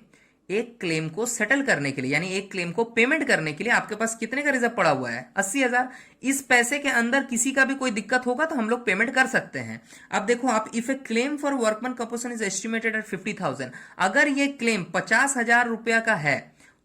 एक क्लेम को सेटल करने के लिए, यानी एक क्लेम को पेमेंट करने के लिए आपके पास कितने का रिजर्व पड़ा हुआ है? 80,000। इस पैसे के अंदर किसी का भी कोई दिक्कत होगा तो हम लोग पेमेंट कर सकते हैं। अब देखो आप, if A claim for workman compensation is estimated at 50,000, अगर ये क्लेम 50,000 रुपया का है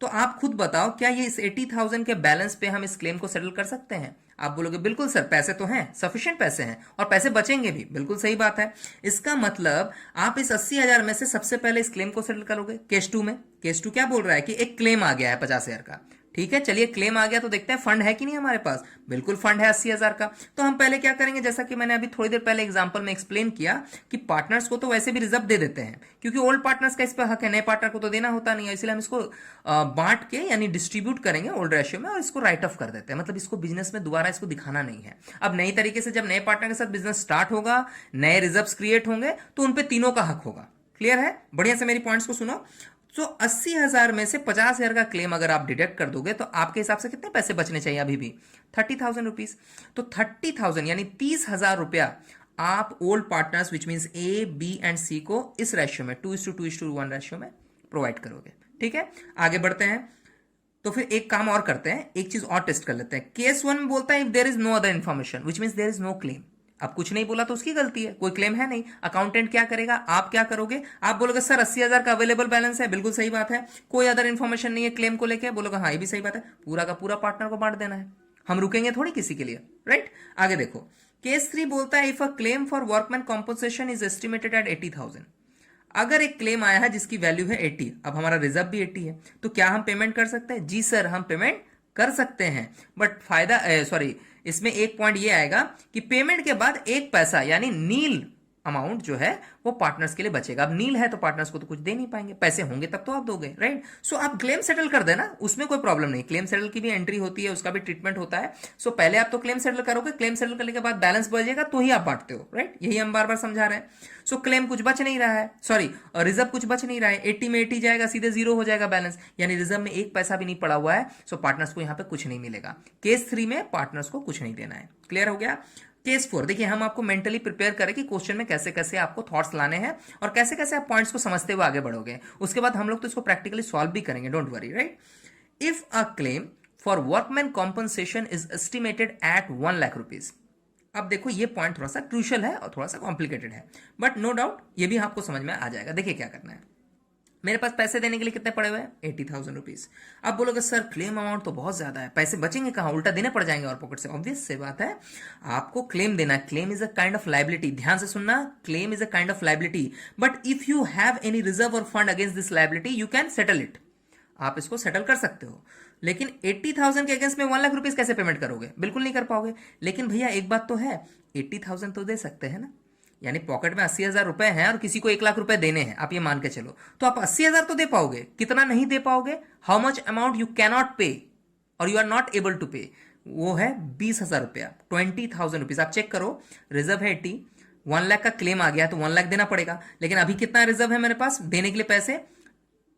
तो आप खुद बताओ, क्या ये इस 80,000 के बैलेंस पे हम इस क्लेम को सेटल कर सकते हैं? आप बोलोगे बिल्कुल सर, पैसे तो हैं, सफिशिएंट पैसे हैं और पैसे बचेंगे भी। बिल्कुल सही बात है। इसका मतलब आप इस 80,000 में से सबसे पहले इस क्लेम को सेटल करोगे। केस 2 में, केस 2 क्या बोल रहा है कि एक क्लेम आ गया है 50,000 का। ठीक है, चलिए क्लेम आ गया तो देखते हैं फंड है कि नहीं हमारे पास। बिल्कुल फंड है 80,000 का। तो हम पहले क्या करेंगे, जैसा कि मैंने अभी थोड़ी देर पहले एग्जांपल में एक्सप्लेन किया कि पार्टनर्स को तो वैसे भी रिजर्व दे देते हैं, क्योंकि ओल्ड पार्टनर्स का इस पर हक है, नए पार्टनर को तो देना होता नहीं है, इसलिए हम इसको बांट के यानी डिस्ट्रीब्यूट करेंगे ओल्ड रेशियो में और इसको राइट ऑफ कर देते हैं। मतलब इसको बिजनेस में दोबारा इसको दिखाना नहीं है। अब नई तरीके से जब नए पार्टनर के साथ बिजनेस स्टार्ट होगा, नए रिजर्व क्रिएट होंगे, तो उन पे तीनों का हक होगा। क्लियर है? बढ़िया से मेरी पॉइंट्स को सुनो। तो 80,000 में से 50,000 का क्लेम अगर आप डिडक्ट कर दोगे तो आपके हिसाब से कितने पैसे बचने चाहिए अभी भी? 30,000 रुपीज। तो 30,000 यानी 30,000 रुपया आप old partners which means A, B and C को इस रेशियो में 2:2:1 रेशियो में प्रोवाइड करोगे। ठीक है, आगे बढ़ते हैं। तो फिर एक काम और करते हैं, एक चीज और टेस्ट कर लेते हैं। केस 1 में बोलता है if there is no other information which means there is no claim. अब कुछ नहीं बोला तो उसकी गलती है, कोई क्लेम है नहीं। अकाउंटेंट क्या करेगा, आप क्या करोगे, आप बोलोगे सर 80,000 का अवेलेबल बैलेंस है। बिल्कुल सही बात है, कोई अदर इन्फॉर्मेशन नहीं है क्लेम को लेके। बोलोगे हाँ ये भी सही बात है, पूरा का पूरा पार्टनर को बांट देना है, हम रुकेंगे थोड़ी किसी के लिए, राइट। आगे देखो, केस 3 बोलता है if a claim for workman compensation is estimated at 80,000। अगर एक क्लेम आया है जिसकी वैल्यू है 80, अब हमारा रिजर्व भी 80 है, तो क्या हम पेमेंट कर सकते हैं? जी सर, हम पेमेंट कर सकते हैं। बट फायदा सॉरी, इसमें एक पॉइंट ये आएगा कि पेमेंट के बाद एक पैसा यानी नील अमाउंट जो है वो पार्टनर्स के लिए बचेगा। अब नील है तो पार्टनर्स को तो कुछ दे नहीं पाएंगे, पैसे होंगे तब तो आप दोगे, राइट। सो आप क्लेम सेटल कर देना, उसमें कोई प्रॉब्लम नहीं। क्लेम सेटल की भी एंट्री होती है, उसका भी ट्रीटमेंट होता है। सो पहले आप तो क्लेम सेटल करोगे, क्लेम सेटल करने के बाद बैलेंस बचेगा तो ही आप बांटते हो, राइट। यही हम बार बार समझा रहे हैं। सो क्लेम कुछ बच नहीं रहा है, सॉरी रिजर्व कुछ बच नहीं रहा है। 80 में 80 जाएगा, सीधे 0 हो जाएगा बैलेंस, यानी रिजर्व में एक पैसा भी नहीं पड़ा हुआ है। सो पार्टनर्स को यहां पे कुछ नहीं मिलेगा। केस 3 में पार्टनर्स को कुछ नहीं देना है। क्लियर हो गया? केस 4 देखिए, हम आपको मेंटली प्रिपेयर करें कि क्वेश्चन में कैसे कैसे आपको थॉट्स लाने हैं और कैसे कैसे आप पॉइंट्स को समझते हुए आगे बढ़ोगे। उसके बाद हम लोग तो इसको प्रैक्टिकली सॉल्व भी करेंगे, don't worry, right. If a claim for workman compensation is estimated eight 1 lakh rupees. अब देखो ये पॉइंट थोड़ा सा क्रूशियल है और थोड़ा सा कॉम्प्लिकेटेड है, बट नो डाउट ये भी आपको समझ में आ जाएगा। देखिए क्या करना है, मेरे पास पैसे देने के लिए कितने पड़े हुए हैं? 80,000 रुपीज। अब बोलोगे सर क्लेम अमाउंट तो बहुत ज्यादा है, पैसे बचेंगे कहां, उल्टा देने पड़ जाएंगे और पॉकेट से। ऑब्वियस से बात है, आपको क्लेम देना है। Claim is a kind of liability, ध्यान से सुनना, claim is a kind of liability, but if you have any reserve और fund against this liability you can settle it. आप इसको सेटल कर सकते हो, लेकिन 80,000 के अगेंस्ट में 1 लाख रुपीज कैसे पेमेंट करोगे? बिल्कुल नहीं कर पाओगे। लेकिन भैया एक बात तो है, 80,000 तो दे सकते हैं ना, यानी पॉकेट में 80,000 रुपए हैं और किसी को 1 लाख रुपए देने हैं, आप ये मान के चलो, तो आप 80,000 तो दे पाओगे। कितना नहीं दे पाओगे? How much amount you cannot pay और you are not able to pay, वो है 20,000 रुपया, 20,000 रुपीज। आप चेक करो, रिजर्व है 80, 1 लाख का क्लेम आ गया तो 1 लाख देना पड़ेगा, लेकिन अभी कितना रिजर्व है मेरे पास देने के लिए पैसे?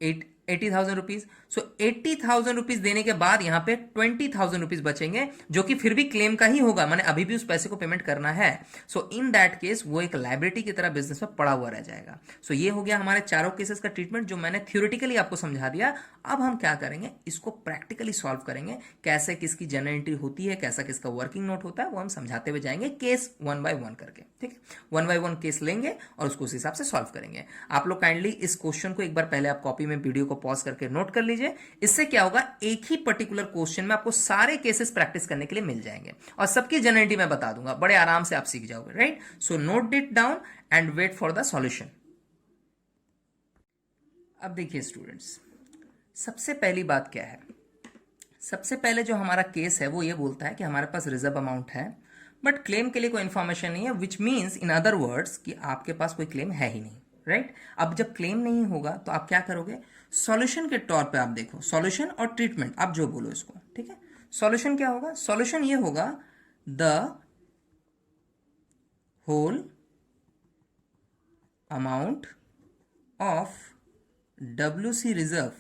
80,000 रुपीज। सो 80,000 रुपीज देने के बाद यहां पे 20,000 रुपीज बचेंगे, जो कि फिर भी क्लेम का ही होगा, मैंने अभी भी उस पैसे को पेमेंट करना है। सो इन दैट केस वो एक लाइबिलिटी की तरह बिजनेस में पड़ा हुआ रह जाएगा। सो ये हो गया हमारे चारों केसेस का ट्रीटमेंट, जो मैंने थ्योरेटिकली आपको समझा दिया। अब हम क्या करेंगे, इसको प्रैक्टिकली सॉल्व करेंगे, कैसे किसकी जनरल एंट्री होती है, कैसा किसका वर्किंग नोट होता है, वो हम समझाते हुए जाएंगे केस 1 बाय 1 करके। ठीक है, 1 बाय 1 केस लेंगे और उसको उस हिसाब से सॉल्व करेंगे। आप लोग काइंडली इस क्वेश्चन को एक बार पहले आप कॉपी में वीडियो को पॉज करके नोट कर लीजिए। इससे क्या होगा, एक ही पर्टिकुलर क्वेश्चन में आपको सारे केसेस प्रैक्टिस करने के लिए मिल जाएंगे और सबकी जनरलिटी मैं बता दूंगा, बड़े आराम से आप सीख जाओगे, right. So note it down and wait for the solution. अब देखिए स्टूडेंट्स, सबसे पहली बात क्या है, सबसे पहले जो हमारा केस है वो ये बोलता है कि हमारे पास रिजर्व अमाउंट है बट क्लेम के लिए कोई इंफॉर्मेशन नहीं है, which means in other words कि आपके पास कोई क्लेम है ही नहीं, राइट। अब जब क्लेम नहीं होगा तो आप क्या करोगे, सॉल्यूशन के तौर पे आप देखो, सॉल्यूशन और ट्रीटमेंट आप जो बोलो इसको, ठीक है। सॉल्यूशन क्या होगा, सॉल्यूशन ये होगा the whole amount of WC reserve,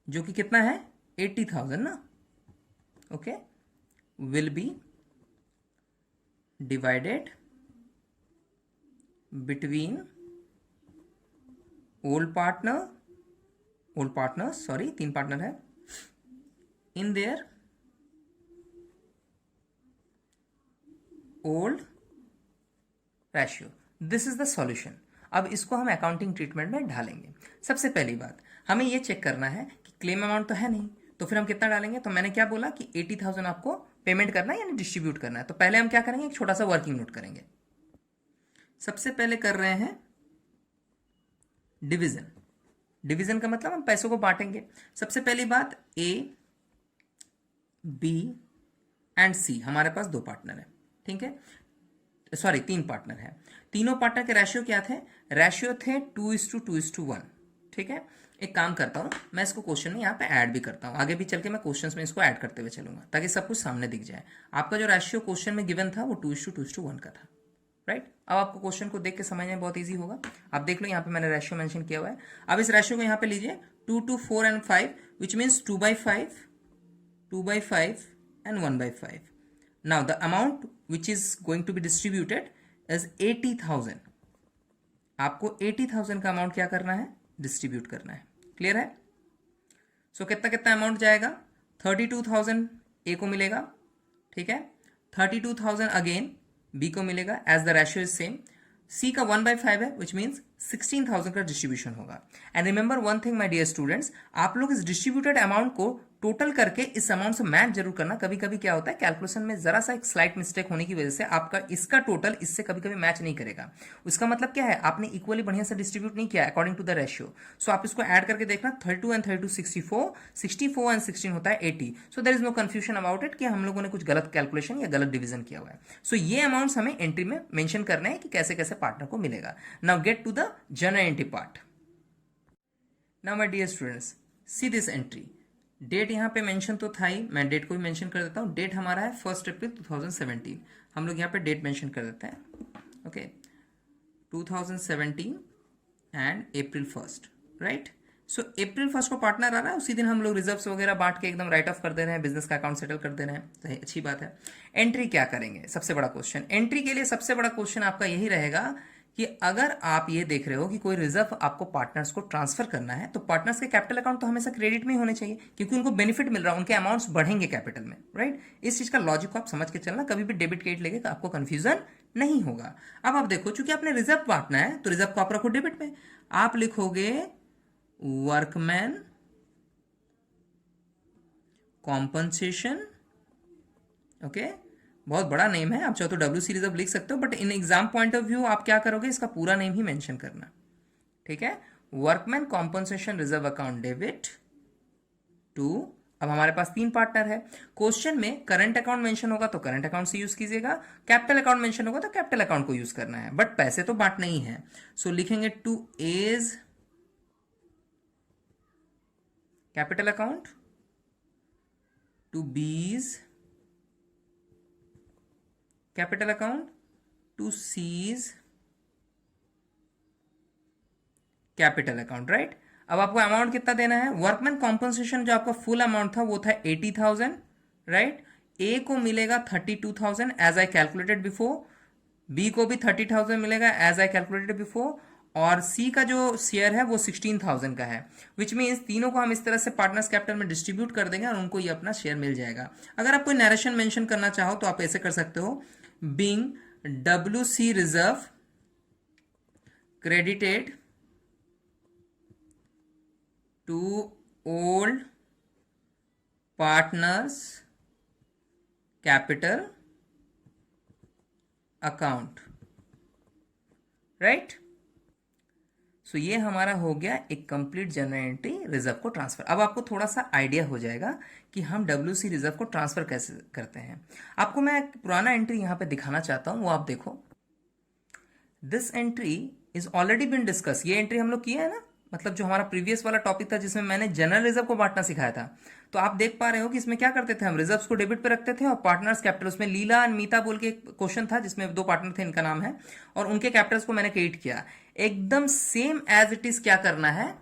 जो कि कितना है 80,000 ना, okay, will be divided between old partner sorry 3 partner है, in their old ratio. This is the solution. अब इसको हम अकाउंटिंग ट्रीटमेंट में ढालेंगे। सबसे पहली बात हमें यह चेक करना है कि क्लेम अमाउंट तो है नहीं, तो फिर हम कितना डालेंगे? तो मैंने क्या बोला कि 80,000 आपको पेमेंट करना है यानी डिस्ट्रीब्यूट करना है। तो पहले हम क्या करेंगे, एक छोटा सा वर्किंग नोट करेंगे। सबसे पहले कर रहे हैं डिवीजन। डिवीजन का मतलब हम पैसों को बांटेंगे। सबसे पहली बात, ए बी एंड सी, हमारे पास 2 पार्टनर है, ठीक है, सॉरी 3 पार्टनर है। तीनों पार्टनर के रेशियो क्या थे? रेशियो थे 2:2:1, ठीक है। एक काम करता हूं, मैं इसको क्वेश्चन में यहाँ पे ऐड भी करता हूं, आगे भी चल के मैं क्वेश्चंस में इसको ऐड करते हुए चलूंगा ताकि सब कुछ सामने दिख जाए। आपका जो रेशियो क्वेश्चन में गिवन था वो 2:2:1 का था, राइट। अब आपको क्वेश्चन को देख के समझने में बहुत ईजी होगा। आप देख लो यहाँ पे मैंने रेशियो मेंशन किया हुआ है। अब इस रेशियो को यहाँ पे लीजिए 2 to 4 and 5, which means 2/5, 2/5 and 1/5. Now the amount which is going to be distributed is 80,000. आपको 80,000 का अमाउंट क्या करना है? डिस्ट्रीब्यूट करना है। क्लियर है? सो कितना कितना अमाउंट जाएगा? 32,000 ए को मिलेगा, ठीक है, 32,000 अगेन बी को मिलेगा as the ratio is same. C का 1/5 है विच मीन्स 16,000 का डिस्ट्रीब्यूशन होगा। And remember one thing my dear students, आप लोग इस डिस्ट्रीब्यूटेड अमाउंट को टोटल करके इस अमाउंट से मैच जरूर करना। कभी कभी क्या होता है कैलकुलेशन में जरा सा एक स्लाइट मिस्टेक होने की वजह से आपका इसका टोटल इससे कभी कभी मैच नहीं करेगा। उसका मतलब क्या है, आपने इक्वली बढ़िया से डिस्ट्रीब्यूट नहीं किया अकॉर्डिंग टू द रेशियो। सो आप इसको ऐड करके देखना, 32 and 32 64, 64 and 16 होता है 80। So there is no confusion about it कि हम लोगों ने कुछ गलत कैलकुलेशन या गलत डिवीजन किया हुआ है। सो ये अमाउंट्स हमें एंट्री में मेंशन करने हैं कि कैसे कैसे पार्टनर को मिलेगा। Now get to the general entry part. Now my dear students, see this entry. Date यहाँ पे मेंशन तो था ही, मैं डेट को भी मेंशन कर देता हूँ। डेट हमारा है 1 अप्रैल 2017। हम लोग यहाँ पे डेट मेंशन कर देते हैं, okay, 2017 and April 1, right. So April 1 को पार्टनर आ रहा है, उसी दिन हम लोग रिजर्व्स वगैरह बांट के एकदम राइट ऑफ कर दे रहे हैं, बिजनेस का अकाउंट सेटल कर दे रहे हैं, तो अच्छी बात है। एंट्री क्या करेंगे? सबसे बड़ा क्वेश्चन एंट्री के लिए, सबसे बड़ा क्वेश्चन आपका यही रहेगा कि अगर आप ये देख रहे हो कि कोई रिजर्व आपको पार्टनर्स को ट्रांसफर करना है तो पार्टनर्स के कैपिटल अकाउंट तो हमेशा क्रेडिट में ही होने चाहिए, क्योंकि उनको बेनिफिट मिल रहा है, उनके अमाउंट्स बढ़ेंगे कैपिटल में, राइट। इस चीज का लॉजिक को आप समझ के चलना, कभी भी डेबिट क्रेडिट लेके तो आपको कंफ्यूजन नहीं होगा। अब आप देखो, चूंकि आपने रिजर्व बांटना है तो रिजर्व को आप रखो डेबिट में। आप लिखोगे वर्कमैन कॉम्पनसेशन, ओके, बहुत बड़ा नेम है, आप चाहो तो WC रिजर्व लिख सकते हो, but in exam point of view आप क्या करोगे, इसका पूरा नेम ही मेंशन करना, ठीक है। Workman compensation reserve account debit to, अब हमारे पास 3 पार्टनर है। क्वेश्चन में करंट अकाउंट मेंशन होगा तो करंट अकाउंट से यूज कीजिएगा, कैपिटल अकाउंट मेंशन होगा तो कैपिटल अकाउंट को यूज करना है, बट पैसे तो बांटना ही है। सो लिखेंगे to A's capital account, to B's capital account, to C's capital account, right. अब आपको अमाउंट कितना देना है? वर्कमैन कॉम्पनसेशन जो आपका फुल अमाउंट था वो था 80,000, राइट। ए को मिलेगा 32,000 as I calculated before, B को भी 30,000 मिलेगा एज आई कैलकुलेटेड बिफोर, और सी का जो शेयर है वो 16,000 का है, विच मीन्स तीनों को हम इस तरह से पार्टनर्स कैपिटल में डिस्ट्रीब्यूट कर देंगे और उनको ये अपना शेयर मिल जाएगा। अगर आप कोई नरेशन मेंशन करना चाहो तो आप ऐसे कर सकते हो, being WC reserve credited to old partners capital account, right. So ये हमारा हो गया एक कंप्लीट जनरल एंट्री रिजर्व को ट्रांसफर। अब आपको थोड़ा सा आइडिया हो जाएगा कि हम WC रिजर्व को ट्रांसफर कैसे करते हैं। आपको मैं एक पुराना एंट्री यहां पे दिखाना चाहता हूं, वो आप देखो। This entry is already been discuss, ये एंट्री हम लोग किया है ना, मतलब जो हमारा प्रीवियस वाला टॉपिक था जिसमें मैंने जनरल रिजर्व को बांटना सिखाया था। तो आप देख पा रहे हो कि इसमें क्या करते थे, हम रिजर्व्स को डेबिट पे रखते थे और पार्टनर्स कैपिटल, उसमें लीला और मीता बोल के एक क्वेश्चन था जिसमें 2 पार्टनर थे, इनका नाम है, और उनके कैपिटल्स को मैंने क्रिएट किया। एकदम सेम एज इट इज क्या करना है,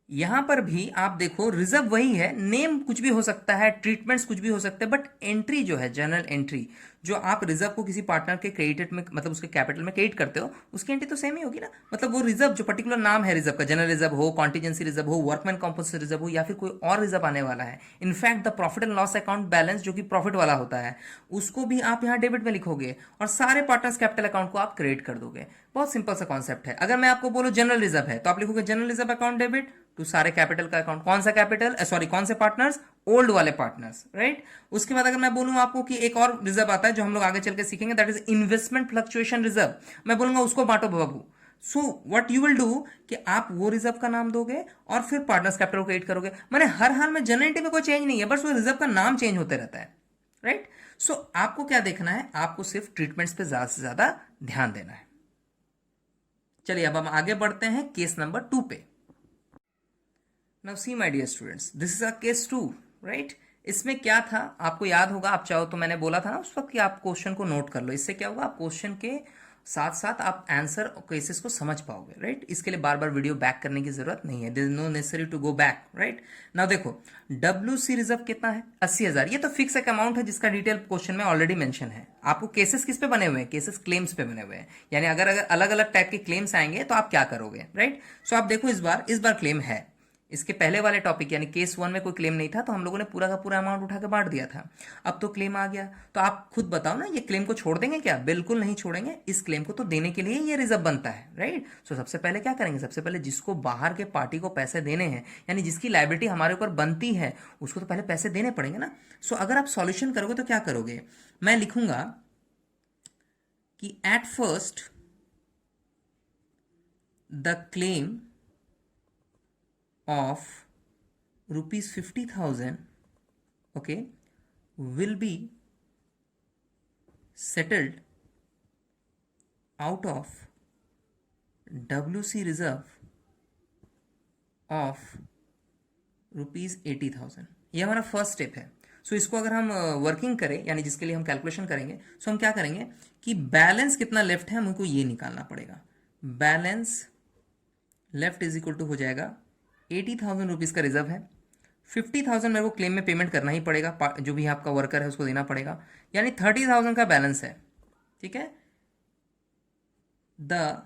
यहां पर भी आप देखो रिजर्व वही है, नेम कुछ भी हो सकता है, ट्रीटमेंट्स कुछ भी हो सकते हैं, बट एंट्री जो है जनरल एंट्री जो आप रिजर्व को किसी पार्टनर के क्रेडिट में, मतलब उसके कैपिटल में क्रेडिट करते हो, उसकी एंट्री तो सेम ही होगी ना। मतलब वो रिजर्व जो पर्टिकुलर नाम है रिजर्व का, जनरल रिजर्व हो, कॉन्टीजेंसी रिजर्व हो, वर्कमैन कॉम्पनसेशन रिजर्व हो, या फिर कोई और रिजर्व आने वाला है, in fact the profit and loss account balance जो कि प्रॉफिट वाला होता है, उसको भी आप यहाँ डेबिट में लिखोगे और सारे पार्टनर्स कैपिटल अकाउंट को आप क्रेडिट कर दोगे। बहुत सिंपल सा कॉन्सेप्ट है। अगर मैं आपको बोलूं जनरल रिजर्व है तो आप लिखोगे general reserve account debit to सारे कैपिटल का अकाउंट। कौन सा कैपिटल, सॉरी कौन से पार्टनर्स, ओल्ड वाले पार्टनर्स, राइट। उसके बाद अगर मैं बोलूं आपको कि एक और रिजर्व आता है जो हम लोग आगे चल के सीखेंगे, that is investment fluctuation reserve, मैं बोलूंगा उसको बांटो बाबू। So what you will do कि आप वो रिजर्व का नाम दोगे और फिर पार्टनर्स कैपिटल को क्रिएट करोगे। मैंने हर हाल में जनरल में कोई चेंज नहीं है, बस वो रिजर्व का नाम चेंज होते रहता है, राइट। सो आपको क्या देखना है, आपको सिर्फ ट्रीटमेंट्स पे ज्यादा से ज्यादा ध्यान देना है। चलिए अब हम आगे बढ़ते हैं केस नंबर 2 पे। Now see my dear students, this is a case 2, right. इसमें क्या था आपको याद होगा, आप चाहो तो मैंने बोला था ना उस वक्त कि आप क्वेश्चन को नोट कर लो, इससे क्या होगा आप क्वेश्चन के साथ साथ आप आंसर और केसेस को समझ पाओगे, राइट। इसके लिए बार बार वीडियो बैक करने की जरूरत नहीं है, there is no necessary to go back, right. Now देखो WC रिजर्व कितना है, 80,000। ये तो फिक्स एक अमाउंट है जिसका डिटेल क्वेश्चन में ऑलरेडी मेंशन है। आपको केसेस किस पे बने हुए हैं, केसेस क्लेम्स पे बने हुए हैं, यानी अगर अगर अलग अलग टाइप के क्लेम्स आएंगे तो आप क्या करोगे, राइट। सो आप देखो इस बार क्लेम है। इसके पहले वाले टॉपिक यानी केस 1 में कोई क्लेम नहीं था तो हम लोगों ने पूरा का पूरा अमाउंट उठा के बांट दिया था। अब तो क्लेम आ गया, तो आप खुद बताओ ना, ये क्लेम को छोड़ देंगे क्या, बिल्कुल नहीं छोड़ेंगे। इस क्लेम को तो देने के लिए ये रिजर्व बनता है, राइट। सो सबसे पहले क्या करेंगे, सबसे पहले जिसको बाहर के पार्टी को पैसे देने हैं, यानी जिसकी लायबिलिटी हमारे ऊपर बनती है, उसको तो पहले पैसे देने पड़ेंगे ना। सो अगर आप सॉल्यूशन करोगे तो क्या करोगे, मैं लिखूंगा कि at first the claim of rupees 50,000, okay, will be settled out of WC reserve of rupees 80,000। ये हमारा फर्स्ट स्टेप है। सो इसको अगर हम वर्किंग करें, यानी जिसके लिए हम कैलकुलेशन करेंगे, सो हम क्या करेंगे कि बैलेंस कितना लेफ्ट है हमको ये निकालना पड़ेगा। Balance left is equal to हो जाएगा 80,000 रुपीज़ का रिजर्व है, 50,000 मेरे को क्लेम में पेमेंट करना ही पड़ेगा, जो भी आपका वर्कर है उसको देना पड़ेगा, यानी 30,000 का बैलेंस है, ठीक है। The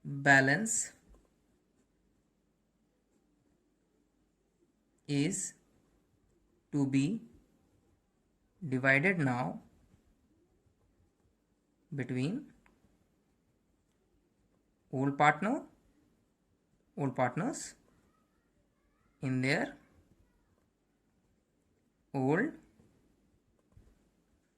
balance is to be divided now between old partners in their old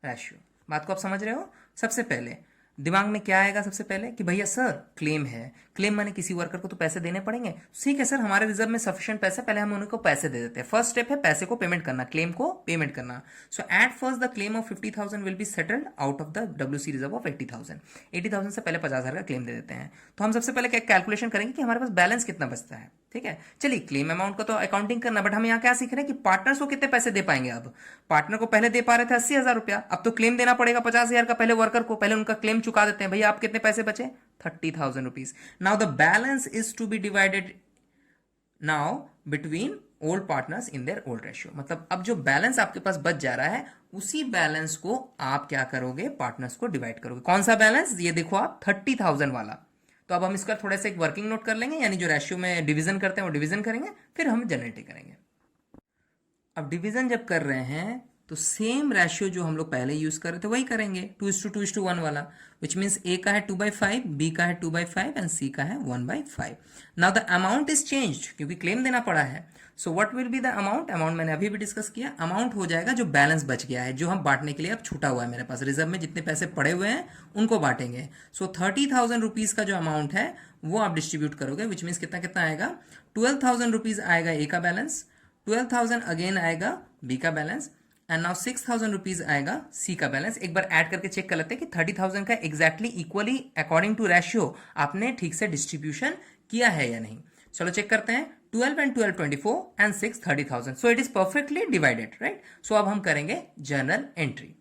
ratio. बात को आप समझ रहे हो। सबसे पहले दिमाग में क्या आएगा, सबसे पहले कि भैया सर क्लेम है, क्लेम माने किसी वर्कर को तो पैसे देने पड़ेंगे। ठीक है सर, हमारे रिजर्व में सफिशिएंट पैसा, पहले हम उनको पैसे दे देते हैं। फर्स्ट स्टेप है पैसे को पेमेंट करना, क्लेम को पेमेंट करना। So at first the claim of 50,000 will be settled out of the WC reserve of 80,000। 80,000 से पहले 50,000 का क्लेम दे देते हैं। तो हम सबसे पहले क्या कैलकुलेशन करेंगे कि हमारे पास बैलेंस कितना बचता है, ठीक है। चलिए क्लेम अमाउंट का तो अकाउंटिंग करना, बट हम यहाँ क्या सीख रहे हैं कि पार्टनर्स को कितने पैसे दे पाएंगे। अब पार्टनर को पहले दे पा रहे थे 80,000 रुपया, अब तो क्लेम देना पड़ेगा 50,000 का पहले वर्कर को, पहले उनका क्लेम चुका देते हैं। भैया आप कितने पैसे बचे, 30,000 rupees. Now the balance is to be divided now between old partners in their old ratio. मतलब अब जो बैलेंस आपके पास बच जा रहा है, उसी बैलेंस को आप क्या करोगे, पार्टनर्स को डिवाइड करोगे। कौन सा बैलेंस, ये देखो आप 30,000 वाला। तो अब हम इसका थोड़ा सा एक वर्किंग नोट कर लेंगे, यानी जो रेशियो में डिवीजन करते हैं वो डिवीजन करेंगे, फिर हम जनरेट करेंगे। अब डिवीजन जब कर रहे हैं तो सेम रेशियो जो हम लोग पहले यूज कर रहे थे वही करेंगे, 2:2:1 वाला, विच मीन्स ए का है 2/5, बी का है 2/5 एंड सी का है 1/5। Now the amount is changed क्योंकि क्लेम देना पड़ा है। So what will be the amount, amount मैंने अभी भी डिस्कस किया, अमाउंट हो जाएगा जो बैलेंस बच गया है, जो हम बांटने के लिए अब छूटा हुआ है मेरे पास, रिजर्व में जितने पैसे पड़े हुए हैं उनको बांटेंगे। सो 30,000 रुपीज का जो अमाउंट है वो आप डिस्ट्रीब्यूट करोगे, विच मीन्स कितना कितना आएगा, 12,000 रुपीज आएगा ए का बैलेंस, 12,000 अगेन आएगा बी का बैलेंस, एंड नाउ 6,000 रुपीज आएगा सी का बैलेंस। एक बार ऐड करके चेक कर लेते हैं कि 30,000 का exactly equally according to ratio आपने ठीक से डिस्ट्रीब्यूशन किया है या नहीं। चलो चेक करते हैं, 12 and 12 24 and 6 30,000, so it is perfectly divided, right. So अब हम करेंगे जर्नल एंट्री।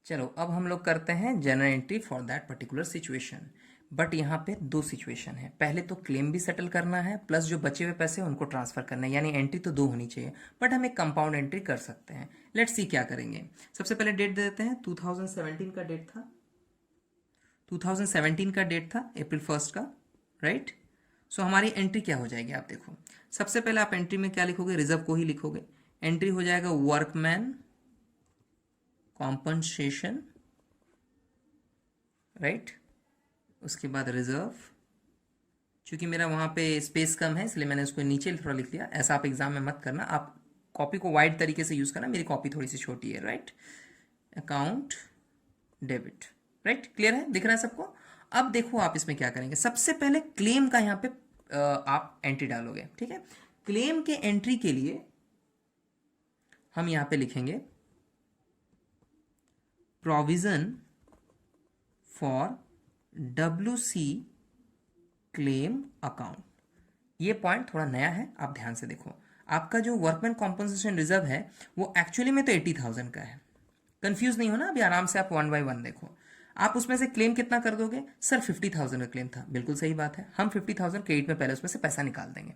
चलो अब हम लोग करते हैं journal entry for that particular situation. But यहाँ पे दो सिचुएशन है, पहले तो क्लेम भी सेटल करना है प्लस जो बचे हुए पैसे उनको ट्रांसफर करना है, यानी एंट्री तो दो होनी चाहिए, बट हम एक कंपाउंड एंट्री कर सकते हैं। लेट्स सी क्या करेंगे। सबसे पहले डेट दे देते हैं, 2017 का डेट था, 2017 का डेट था अप्रैल 1 का, राइट। सो हमारी एंट्री क्या हो जाएगी, आप देखो सबसे पहले आप एंट्री में क्या लिखोगे, रिजर्व को ही लिखोगे। एंट्री हो जाएगा वर्कमैन कॉम्पनसेशन, राइट। उसके बाद रिजर्व क्योंकि मेरा वहाँ पे स्पेस कम है इसलिए मैंने उसको नीचे थोड़ा लिख दिया। ऐसा आप एग्जाम में मत करना, आप कॉपी को वाइड तरीके से यूज़ करना। मेरी कॉपी थोड़ी सी छोटी है, right. Account debit, right, clear है, दिख रहा है सबको। अब देखो आप इसमें क्या करेंगे, सबसे पहले क्लेम का यहाँ पे आप एंट्री डालोगे, ठीक है। क्लेम के एंट्री के लिए हम यहाँ पे लिखेंगे provision for WC claim account. ये पॉइंट थोड़ा नया है, आप ध्यान से देखो। आपका जो वर्कमैन कॉम्पनसेशन रिजर्व है वो एक्चुअली में तो 80,000 का है। कंफ्यूज नहीं होना, अभी आराम से आप 1 बाय 1 देखो। आप उसमें से क्लेम कितना कर दोगे? सर 50,000 का क्लेम था, बिल्कुल सही बात है। हम 50,000 क्रेडिट में पहले उसमें से पैसा निकाल देंगे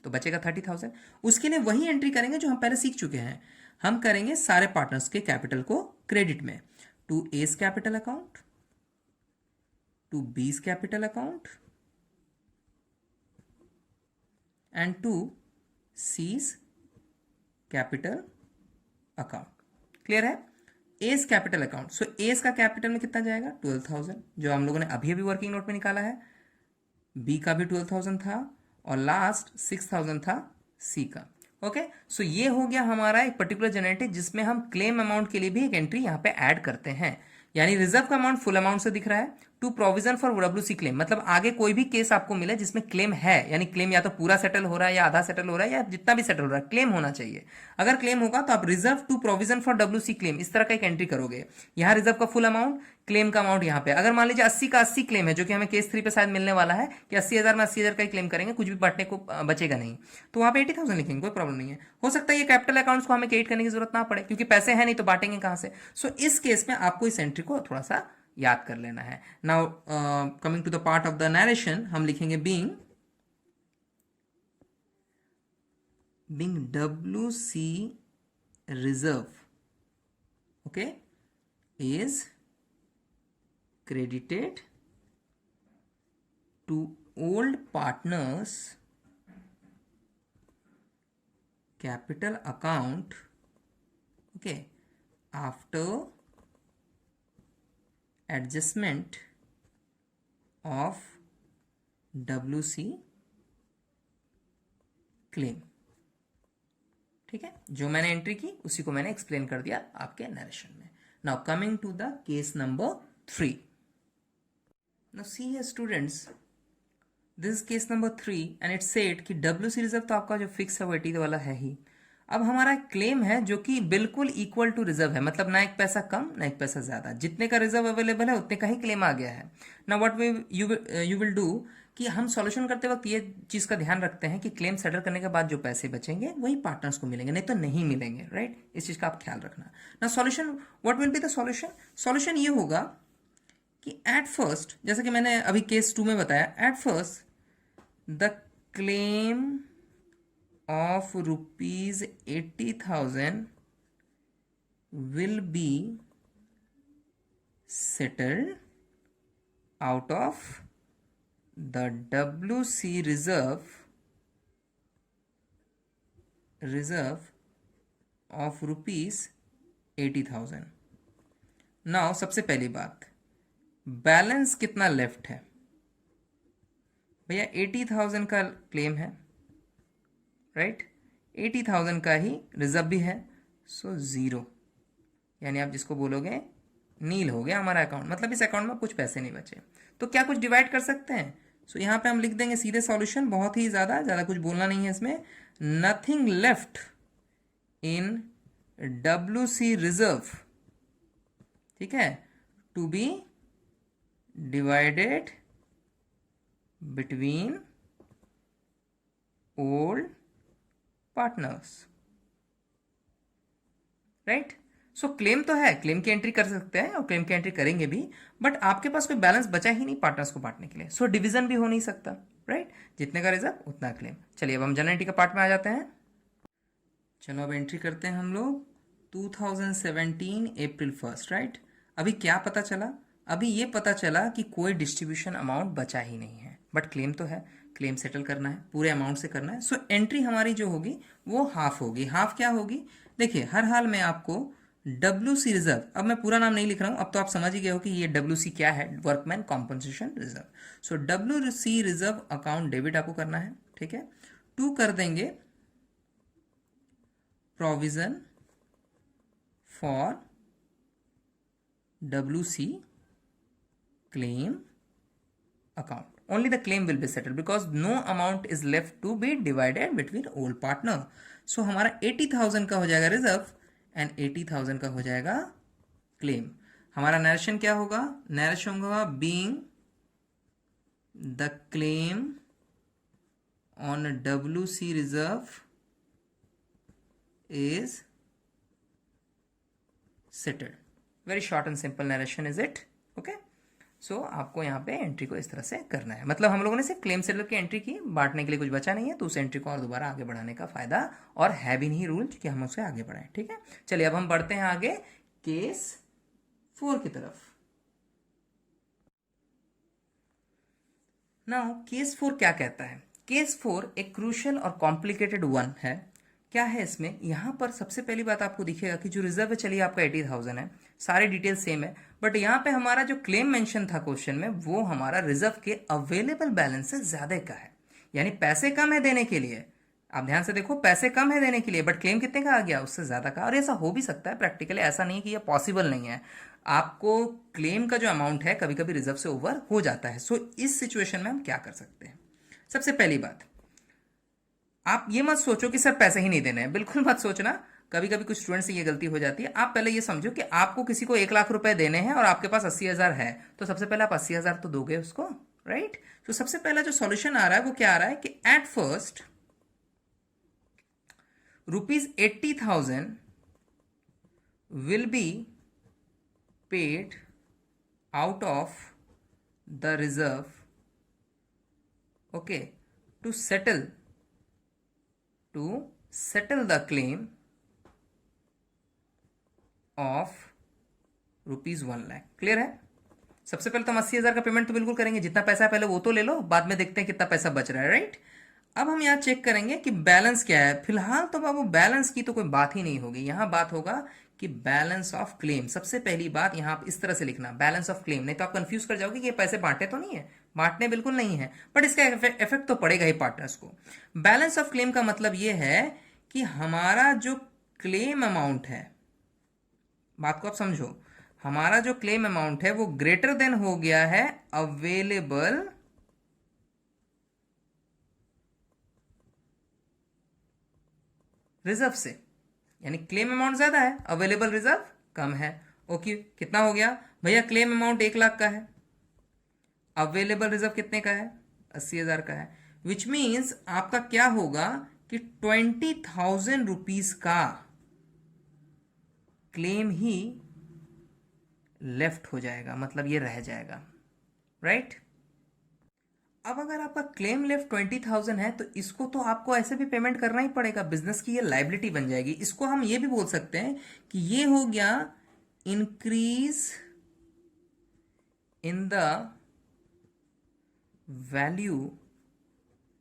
तो बचेगा 30,000। उसके लिए वही एंट्री करेंगे जो हम पहले सीख चुके हैं। हम करेंगे सारे पार्टनर्स के कैपिटल को क्रेडिट में, to A's capital account, to B's capital account and to C's capital account. Clear है? A's capital account, so A's का कैपिटल में कितना जाएगा? 12,000, जो हम लोगों ने अभी अभी वर्किंग नोट में निकाला है। बी का भी 12,000 था और लास्ट 6,000 था सी का। ओके, सो ये हो गया हमारा एक पर्टिकुलर जनरेटेड जिसमें हम क्लेम अमाउंट के लिए भी एक एंट्री यहाँ पे ऐड करते हैं। यानी रिजर्व का अमाउंट फुल अमाउंट से दिख रहा है, to provision for WC claim, मतलब आगे कोई भी केस आपको मिले जिसमें क्लेम है, यानी क्लेम या तो पूरा सेटल हो रहा है या आधा सेटल हो रहा है या जितना भी सेटल हो रहा है, क्लेम होना चाहिए। अगर क्लेम होगा तो आप reserve to provision for WC claim इस तरह का एक एंट्री करोगे। यहाँ रिजर्व का फुल अमाउंट, क्लेम का अमाउंट यहाँ पे। अगर मान लीजिए 80 का 80 क्लेम है, जो कि हमें केस 3 पे शायद मिलने वाला है कि 80,000 में 80,000 का ही क्लेम करेंगे, कुछ भी बांटने को बचेगा नहीं, तो वहां पे 80,000 लिखेंगे, कोई प्रॉब्लम नहीं है। हो सकता है ये कैपिटल अकाउंट्स को हमें क्रिएट करने की जरूरत ना पड़े क्योंकि पैसे हैं नहीं तो बांटेंगे कहां से। सो इस केस में आपको इस एंट्री को थोड़ा सा याद कर लेना है। Now coming to the part of the narration, हम लिखेंगे being WC reserve, okay, is credited to old partners capital account, okay, after adjustment of WC claim। ठीक है, जो मैंने एंट्री की उसी को मैंने एक्सप्लेन कर दिया आपके नरेशन में। Now coming to the case number 3। Now see here students, this is case number 3 and it said कि WC रिजर्व तो आपका जो फिक्स है वो 80 वाला है ही। अब हमारा क्लेम है जो कि बिल्कुल इक्वल टू रिजर्व है, मतलब ना एक पैसा कम ना एक पैसा ज्यादा, जितने का रिजर्व अवेलेबल है उतने का ही क्लेम आ गया है। ना व्हाट यू विल डू कि हम सॉल्यूशन करते वक्त ये चीज का ध्यान रखते हैं कि क्लेम सेटल करने के बाद जो पैसे बचेंगे वही पार्टनर्स को मिलेंगे, नहीं तो नहीं मिलेंगे, राइट। इस चीज का आप ख्याल रखना। ना solution, what will be the solution? Solution ये होगा कि एट फर्स्ट, जैसा कि मैंने अभी केस 2 में बताया, eight first the claim of ₹80,000 will be settled out of the WC reserve of ₹80,000। Now सबसे पहली बात, बैलेंस कितना लेफ्ट है? भैया 80,000 का क्लेम है, राइट, 80,000 का ही रिजर्व भी है, सो 0, यानी आप जिसको बोलोगे नील हो गया हमारा अकाउंट, मतलब इस अकाउंट में कुछ पैसे नहीं बचे। तो क्या कुछ डिवाइड कर सकते हैं? सो यहाँ पे हम लिख देंगे सीधे सॉल्यूशन, बहुत ही ज़्यादा कुछ बोलना नहीं है इसमें। Nothing left in WC reserve, ठीक है, to be divided between old partners, right. So claim तो है, क्लेम की एंट्री कर सकते हैं और क्लेम की एंट्री करेंगे भी, बट आपके पास कोई बैलेंस बचा ही नहीं पार्टनर्स को बांटने के लिए, सो डिवीजन भी हो नहीं सकता, राइट। जितने का रिजर्व उतना क्लेम। चलिए अब हम जनरल एंट्री का पार्ट में आ जाते हैं। चलो अब एंट्री करते हैं हम लोग 2017 अप्रैल 1, राइट। अभी क्या पता चला? अभी ये पता चला कि कोई डिस्ट्रीब्यूशन अमाउंट बचा ही नहीं है, बट क्लेम तो है, क्लेम सेटल करना है, पूरे अमाउंट से करना है। सो एंट्री हमारी जो होगी वो हाफ होगी। हाफ क्या होगी? देखिए हर हाल में आपको WC रिजर्व, अब मैं पूरा नाम नहीं लिख रहा हूं, अब तो आप समझ ही गए हो कि ये WC क्या है, वर्कमैन कॉम्पनसेशन रिजर्व। सो WC रिजर्व अकाउंट डेबिट आपको करना है, ठीक है। टू कर देंगे provision for WC claim account. Only the claim will be settled because no amount is left to be divided between all partner. So हमारा 80,000 का हो जाएगा रिजर्व एंड 80,000 का हो जाएगा क्लेम। हमारा नरेशन क्या होगा? नरेशन होगा being the claim on WC reserve is settled. Very short and simple narration is it, okay. So आपको यहाँ पे एंट्री को इस तरह से करना है, मतलब हम लोगों ने सिर्फ क्लेम सेटलर की एंट्री की, बांटने के लिए कुछ बचा नहीं है, तो उस एंट्री को और दोबारा आगे बढ़ाने का फायदा और है भी नहीं रूल कि हम उसे आगे बढ़ाएं, ठीक है। चलिए अब हम बढ़ते हैं आगे केस 4 की तरफ। नाउ केस 4 क्या कहता है? केस 4 एक क्रूशियल और कॉम्प्लिकेटेड वन है। क्या है इसमें? यहां पर सबसे पहली बात आपको दिखेगा कि जो रिजर्व है, चलिए आपका 80,000 है, सारे डिटेल सेम है, बट यहाँ पे हमारा जो क्लेम मेंशन था क्वेश्चन में वो हमारा रिजर्व के अवेलेबल बैलेंस से ज्यादा का है, यानी पैसे कम है देने के लिए। आप ध्यान से देखो, पैसे कम है देने के लिए, बट क्लेम कितने का आ गया? उससे ज्यादा का। और ऐसा हो भी सकता है प्रैक्टिकली, ऐसा नहीं कि ये पॉसिबल नहीं है। आपको क्लेम का जो अमाउंट है कभी कभी रिजर्व से ओवर हो जाता है। सो इस सिचुएशन में हम क्या कर सकते हैं? सबसे पहली बात, आप ये मत सोचो कि सर पैसे ही नहीं देने हैं, बिल्कुल मत सोचना। कभी कभी कुछ स्टूडेंट से ये गलती हो जाती है। आप पहले ये समझो कि आपको किसी को 1 लाख रुपए देने हैं और आपके पास 80,000 है, तो सबसे पहले आप 80,000 तो दोगे उसको, राइट। तो सबसे पहला जो सॉल्यूशन आ रहा है वो क्या आ रहा है कि at first ₹80,000 will be paid out of the reserve, okay, to settle the claim of ₹1,00,000। Clear है? सबसे पहले तो हम 80,000 का पेमेंट तो बिल्कुल करेंगे, जितना पैसा है पहले वो तो ले लो, बाद में देखते हैं कितना पैसा बच रहा है, राइट। अब हम यहाँ चेक करेंगे कि बैलेंस क्या है। फिलहाल तो बाबू बैलेंस की तो कोई बात ही नहीं होगी, यहाँ बात होगा कि बैलेंस ऑफ क्लेम। सबसे पहली बात यहाँ आप इस तरह से लिखना, बैलेंस ऑफ क्लेम, नहीं तो आप कंफ्यूज कर जाओगे कि ये पैसे बांटे तो नहीं है, बांटने बिल्कुल नहीं है, बट इसका इफेक्ट तो पड़ेगा ही पार्टनर्स को। बैलेंस ऑफ क्लेम का मतलब ये है कि हमारा जो क्लेम अमाउंट है, बात को आप समझो, हमारा जो क्लेम अमाउंट है वो ग्रेटर देन हो गया है अवेलेबल रिजर्व से, यानी क्लेम अमाउंट ज्यादा है, अवेलेबल रिजर्व कम है। ओके, कितना हो गया भैया? क्लेम अमाउंट 1,00,000 का है, अवेलेबल रिजर्व कितने का है? 80,000 का है। विच मीन्स आपका क्या होगा कि 20,000 रुपीज का क्लेम ही लेफ्ट हो जाएगा, मतलब ये रह जाएगा, राइट। अब अगर आपका क्लेम लेफ्ट 20,000 है तो इसको तो आपको ऐसे भी पेमेंट करना ही पड़ेगा, बिजनेस की ये लाइबिलिटी बन जाएगी। इसको हम ये भी बोल सकते हैं कि ये हो गया increase in the value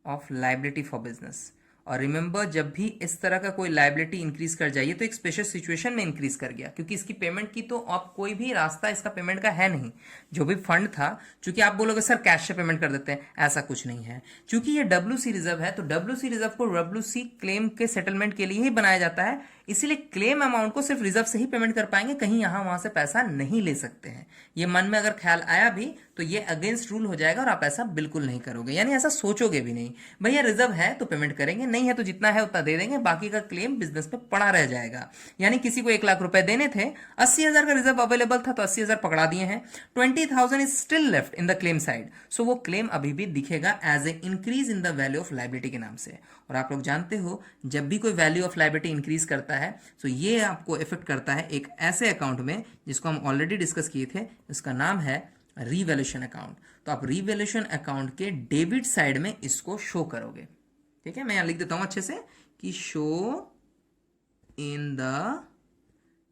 of liability for business. और रिमेंबर, जब भी इस तरह का कोई लाइबिलिटी इंक्रीज कर जाइए तो एक स्पेशल सिचुएशन में इंक्रीज कर गया, क्योंकि इसकी पेमेंट की तो अब कोई भी रास्ता इसका पेमेंट का है नहीं। जो भी फंड था, चूंकि आप बोलोगे सर कैश से पेमेंट कर देते हैं, ऐसा कुछ नहीं है। चूंकि ये WC रिजर्व है तो WC रिजर्व को WC क्लेम के सेटलमेंट के लिए ही बनाया जाता है, इसीलिए क्लेम अमाउंट को सिर्फ रिजर्व से ही पेमेंट कर पाएंगे, कहीं यहां वहां से पैसा नहीं ले सकते हैं। ये मन में अगर ख्याल आया भी तो ये अगेंस्ट रूल हो जाएगा और आप ऐसा बिल्कुल नहीं करोगे, यानी ऐसा सोचोगे भी नहीं, भैया रिजर्व है तो पेमेंट करेंगे, नहीं है तो जितना है उतना दे देंगे, बाकी का क्लेम बिजनेस में पड़ा रह जाएगा। यानी किसी को 1,00,000 रुपए देने थे, 80,000 का रिजर्व अवेलेबल था तो 80,000 पकड़ा दिए हैं, 20,000 is still left in the claim side, so वो क्लेम अभी भी दिखेगा as a increase in the value of liability के नाम से। और आप लोग जानते हो, जब भी कोई वैल्यू ऑफ लाइबिलिटी इंक्रीज करता है तो ये आपको इफेक्ट करता है एक ऐसे अकाउंट में जिसको हम ऑलरेडी डिस्कस किए थे, इसका नाम है रीवैल्यूएशन अकाउंट। तो आप रीवैल्यूएशन अकाउंट के डेबिट साइड में इसको शो करोगे, ठीक है। मैं यहां लिख देता हूं अच्छे से कि show in the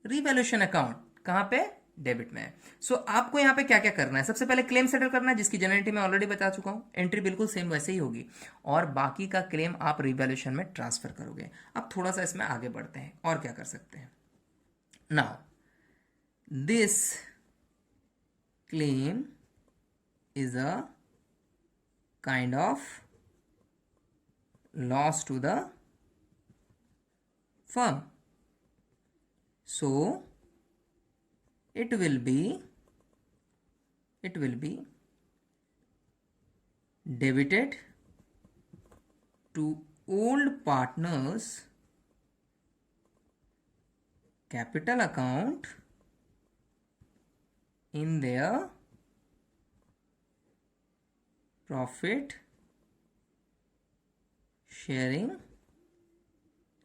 revaluation account, कहां पे? डेबिट में। सो आपको यहां पे क्या क्या करना है? सबसे पहले क्लेम सेटल करना है, जिसकी जनरेलिटी मैं ऑलरेडी बता चुका हूं, एंट्री बिल्कुल सेम वैसे ही होगी, और बाकी का क्लेम आप रीवैल्यूएशन में ट्रांसफर करोगे। अब थोड़ा सा इसमें आगे बढ़ते हैं और क्या कर सकते हैं। Now, this claim is a kind of loss to the firm. So, it will be debited to old partners capital account in their profit sharing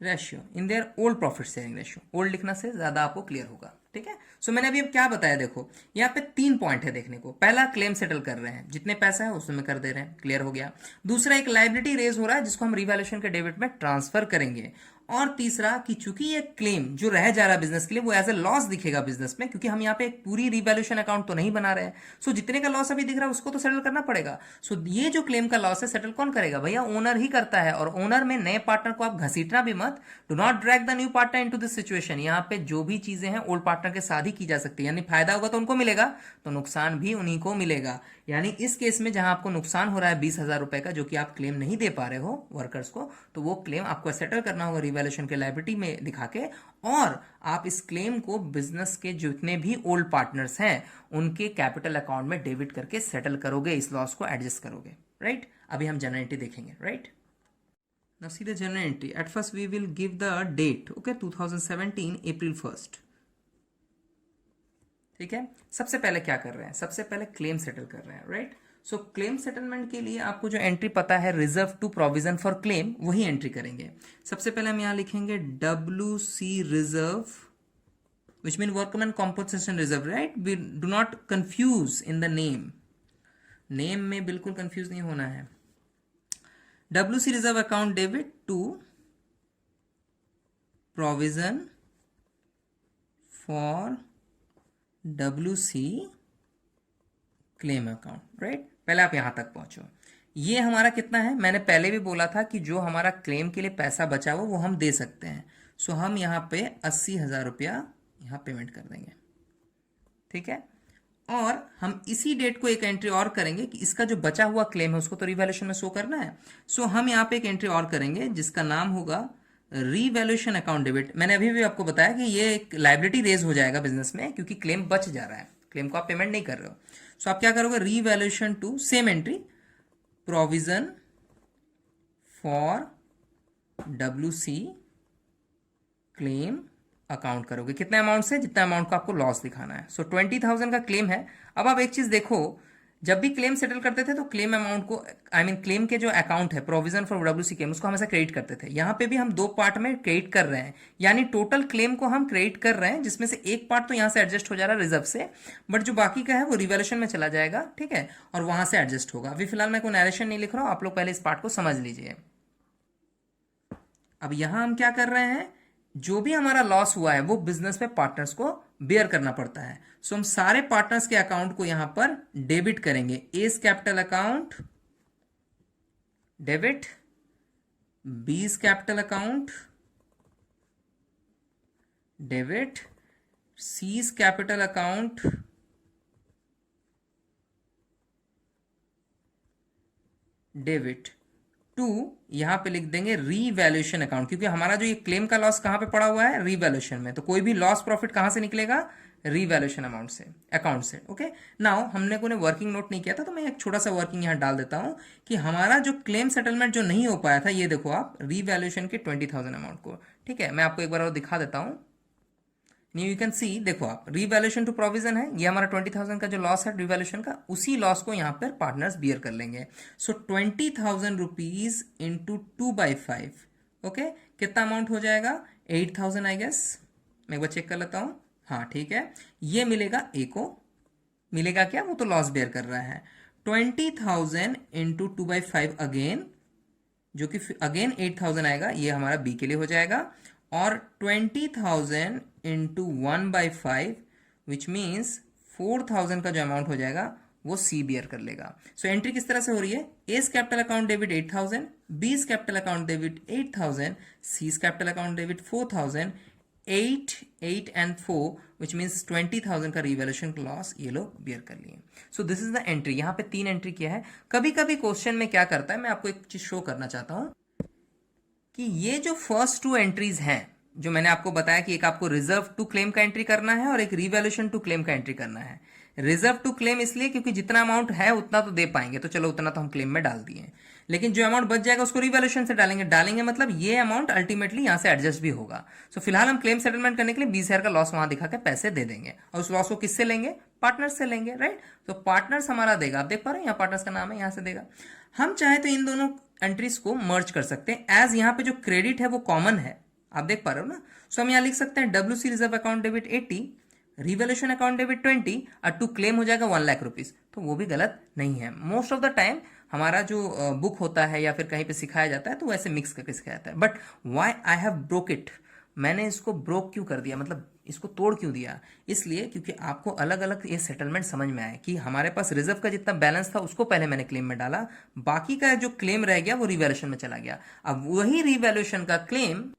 ratio, in their old profit sharing ratio. Old लिखना से ज्यादा आपको क्लियर होगा. ठीक है. सो मैंने अभी अब क्या बताया, देखो यहाँ पे 3 पॉइंट है देखने को. पहला, क्लेम सेटल कर रहे हैं, जितने पैसा है उसमें कर दे रहे हैं, क्लियर हो गया. दूसरा, एक लायबिलिटी रेज हो रहा है जिसको हम रिवैल्यूएशन के डेबिट में ट्रांसफर करेंगे. और तीसरा कि चूंकि ये क्लेम जो रह जा रहा है बिजनेस के लिए वो एज ए लॉस दिखेगा बिजनेस में, क्योंकि हम यहाँ पे एक पूरी रिवैल्यूएशन अकाउंट तो नहीं बना रहे हैं. सो जितने का लॉस अभी दिख रहा है उसको तो सेटल करना पड़ेगा. सो ये जो क्लेम का लॉस है सेटल कौन करेगा भैया? ओनर ही करता है. और ओनर में नए पार्टनर को आप घसीटना भी मत. Do not drag the new partner into this situation. यहाँ पे जो भी चीजें हैं ओल्ड पार्टनर के साथ ही की जा सकती है. यानी फायदा होगा तो उनको मिलेगा, तो नुकसान भी उन्हीं को मिलेगा. यानी इस केस में जहां आपको नुकसान हो रहा है 20,000 रुपए का, जो कि आप क्लेम नहीं दे पा रहे हो वर्कर्स को, तो वो क्लेम आपको सेटल करना होगा रिवैल्यूएशन के लायबिलिटी में दिखा के. और आप इस क्लेम को बिजनेस के जितने भी ओल्ड पार्टनर्स हैं उनके कैपिटल अकाउंट में डेबिट करके सेटल करोगे, इस लॉस को एडजस्ट करोगे. राइट. अभी हम जनरल एंट्री देखेंगे. Right. Now see the journal entry. At first we will give the date. Okay, 2017 April 1st. ठीक है. सबसे पहले क्या कर रहे हैं? सबसे पहले क्लेम सेटल कर रहे हैं. राइट. सो क्लेम सेटलमेंट के लिए आपको जो एंट्री पता है, reserve to provision for claim, वही एंट्री करेंगे. सबसे पहले हम यहां लिखेंगे WC reserve, which mean workman compensation reserve. Right. We do not confuse in the name. Name में बिल्कुल कंफ्यूज नहीं होना है. WC reserve account debit to provision for WC claim account. Right. पहले आप यहां तक पहुंचो. ये हमारा कितना है? मैंने पहले भी बोला था कि जो हमारा क्लेम के लिए पैसा बचा हुआ वो हम दे सकते हैं. सो हम यहां पे 80,000 रुपया यहां पेमेंट कर देंगे. ठीक है. और हम इसी डेट को एक एंट्री और करेंगे कि इसका जो बचा हुआ क्लेम है उसको तो रिवैल्यूएशन में शो करना है. सो हम यहाँ पे एक एंट्री और करेंगे जिसका नाम होगा रिवैल्यूएशन अकाउंट डेबिट. मैंने अभी भी आपको बताया कि ये एक लायबिलिटी रेज हो जाएगा बिजनेस में, क्योंकि क्लेम बच जा रहा है, क्लेम को आप पेमेंट नहीं कर रहे हो. सो आप क्या करोगे? Revaluation to, same entry, provision for WC claim account करोगे. कितने अमाउंट से? जितना अमाउंट को आपको लॉस दिखाना है. सो 20,000 का क्लेम है. अब आप एक चीज देखो, जब भी क्लेम सेटल करते थे तो क्लेम अमाउंट को, क्लेम के जो अकाउंट है प्रोविजन फॉर WC क्लेम, उसको हमेशा क्रेडिट करते थे. यहां पे भी हम 2 पार्ट में क्रेडिट कर रहे हैं. यानी टोटल क्लेम को हम क्रेडिट कर रहे हैं, जिसमें से एक पार्ट तो यहां से एडजस्ट हो जा रहा है रिजर्व से, बट जो बाकी का है वो रिवैल्यूएशन में चला जाएगा. ठीक है. और वहां से एडजस्ट होगा. अभी फिलहाल मैं कोई नरेशन नहीं लिख रहा हूं, आप लोग पहले इस पार्ट को समझ लीजिए. अब यहां हम क्या कर रहे हैं? जो भी हमारा लॉस हुआ है वो बिजनेस में पार्टनर्स को बेयर करना पड़ता है. सो हम सारे पार्टनर्स के अकाउंट को यहां पर डेबिट करेंगे. A's capital account debit, B's capital account debit, C's capital account debit to, यहां पे लिख देंगे रीवैल्यूएशन अकाउंट, क्योंकि हमारा जो ये क्लेम का लॉस कहां पे पड़ा हुआ है? रीवैल्यूएशन में. तो कोई भी लॉस प्रॉफिट कहां से निकलेगा? रीवैल्यूएशन अमाउंट से, अकाउंट से. ओके. नाउ हमने कोई वर्किंग नोट नहीं किया था, तो मैं एक छोटा सा वर्किंग यहां डाल देता हूं कि हमारा जो क्लेम सेटलमेंट जो नहीं हो पाया था, ये देखो आप, रीवैल्यूएशन के 20,000 अमाउंट को. ठीक है. मैं आपको एक बार और दिखा देता हूं. यू कैन सी, देखो आप, रिवैल्यूएशन टू प्रोविजन है, ये हमारा 20,000 का जो लॉस है रिवैल्यूएशन का, उसी लॉस को यहाँ पर पार्टनर्स बियर कर लेंगे. सो 20,000 रुपीज इंटू 2/5. ओके. कितना अमाउंट हो जाएगा? 8,000 आई गेस. मैं एक बार चेक कर लेता हूं. हाँ ठीक है. ये मिलेगा ए को. मिलेगा क्या? वो तो लॉस बियर कर रहा है. 20,000 इंटू 2/5 अगेन, जो कि अगेन 8,000 आएगा, ये हमारा बी के लिए हो जाएगा. और 20,000 इंटू 1/5 विच मीन्स 4,000 का जो अमाउंट हो जाएगा वो सी बियर कर लेगा. सो एंट्री किस तरह से हो रही है? एस कैपिटल अकाउंट डेबिट 8,000, बीस capital account debit 8,000, seize capital account debit 4,000, 8, 8 and 4 which means 20,000 का रिवैल्यूएशन लॉस ये लोग बियर कर लिए. सो दिस इज द एंट्री. यहाँ पे 3 एंट्री किया है. कभी कभी क्वेश्चन में क्या करता है, मैं आपको एक चीज शो करना चाहता हूँ कि ये जो फर्स्ट 2 एंट्रीज हैं, जो मैंने आपको बताया कि एक आपको रिजर्व टू क्लेम का एंट्री करना है और एक रिवैल्यूएशन टू क्लेम का एंट्री करना है. रिजर्व टू क्लेम इसलिए क्योंकि जितना अमाउंट है उतना तो दे पाएंगे, तो चलो उतना तो हम क्लेम में डाल दिए, लेकिन जो अमाउंट बच जाएगा उसको रिवैल्यूएशन से डालेंगे मतलब ये अमाउंट अल्टीमेटली यहां से एडजस्ट भी होगा. सो फिलहाल हम क्लेम सेटलमेंट करने के लिए 20,000 का लॉस वहां दिखा के पैसे दे देंगे, और उस लॉस को किससे लेंगे? पार्टनर्स से लेंगे, राइट. तो पार्टनर्स हमारा देगा, आप देख पा रहे हैं यहाँ पार्टनर्स का नाम है, यहां से देगा. हम चाहे तो इन दोनों एंट्रीज को मर्ज कर सकते हैं, एज यहाँ पे जो क्रेडिट है वो कॉमन है, आप देख पा रहे हो ना. सो हम यहाँ लिख सकते हैं WC reserve account debit 80, revaluation account debit 20 और टू क्लेम हो जाएगा 1 लाख रुपीज. तो वो भी गलत नहीं है. मोस्ट ऑफ द टाइम हमारा जो बुक होता है या फिर कहीं पे सिखाया जाता है तो वैसे मिक्स करके सिखाया जाता है. But why I have broke it, मैंने इसको ब्रोक क्यों कर दिया, मतलब इसको तोड़ क्यों दिया? इसलिए क्योंकि आपको अलग अलग ये सेटलमेंट समझ में आए कि हमारे पास रिजर्व का जितना बैलेंस था उसको पहले मैंने क्लेम में डाला, बाकी का जो क्लेम रह गया वो रिवैल्यूएशन में चला गया. अब वही रिवैल्यूएशन का क्लेम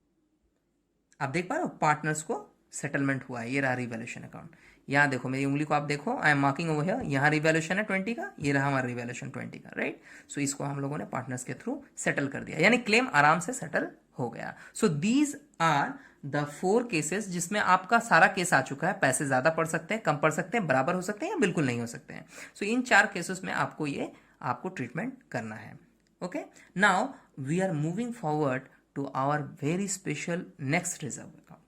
आप देख पा रहे हो, पार्टनर्स को सेटलमेंट हुआ है. ये रहा रिवैल्यूएशन अकाउंट. यहाँ देखो, मेरी उंगली को आप देखो, I am marking over here. यहाँ रिवैल्यूएशन है 20 का, ये रहा हमारा रिवैल्यूएशन 20 का, राइट. सो इसको हम लोगों ने पार्टनर्स के थ्रू सेटल कर दिया, यानी क्लेम आराम से सेटल हो गया. So these are the 4 cases जिसमें आपका सारा केस आ चुका है. पैसे ज्यादा पड़ सकते हैं, कम पड़ सकते हैं, बराबर हो सकते हैं या बिल्कुल नहीं हो सकते हैं. सो इन 4 केसेस में आपको ट्रीटमेंट करना है. Okay, now we are moving forward to our very special next reserve account.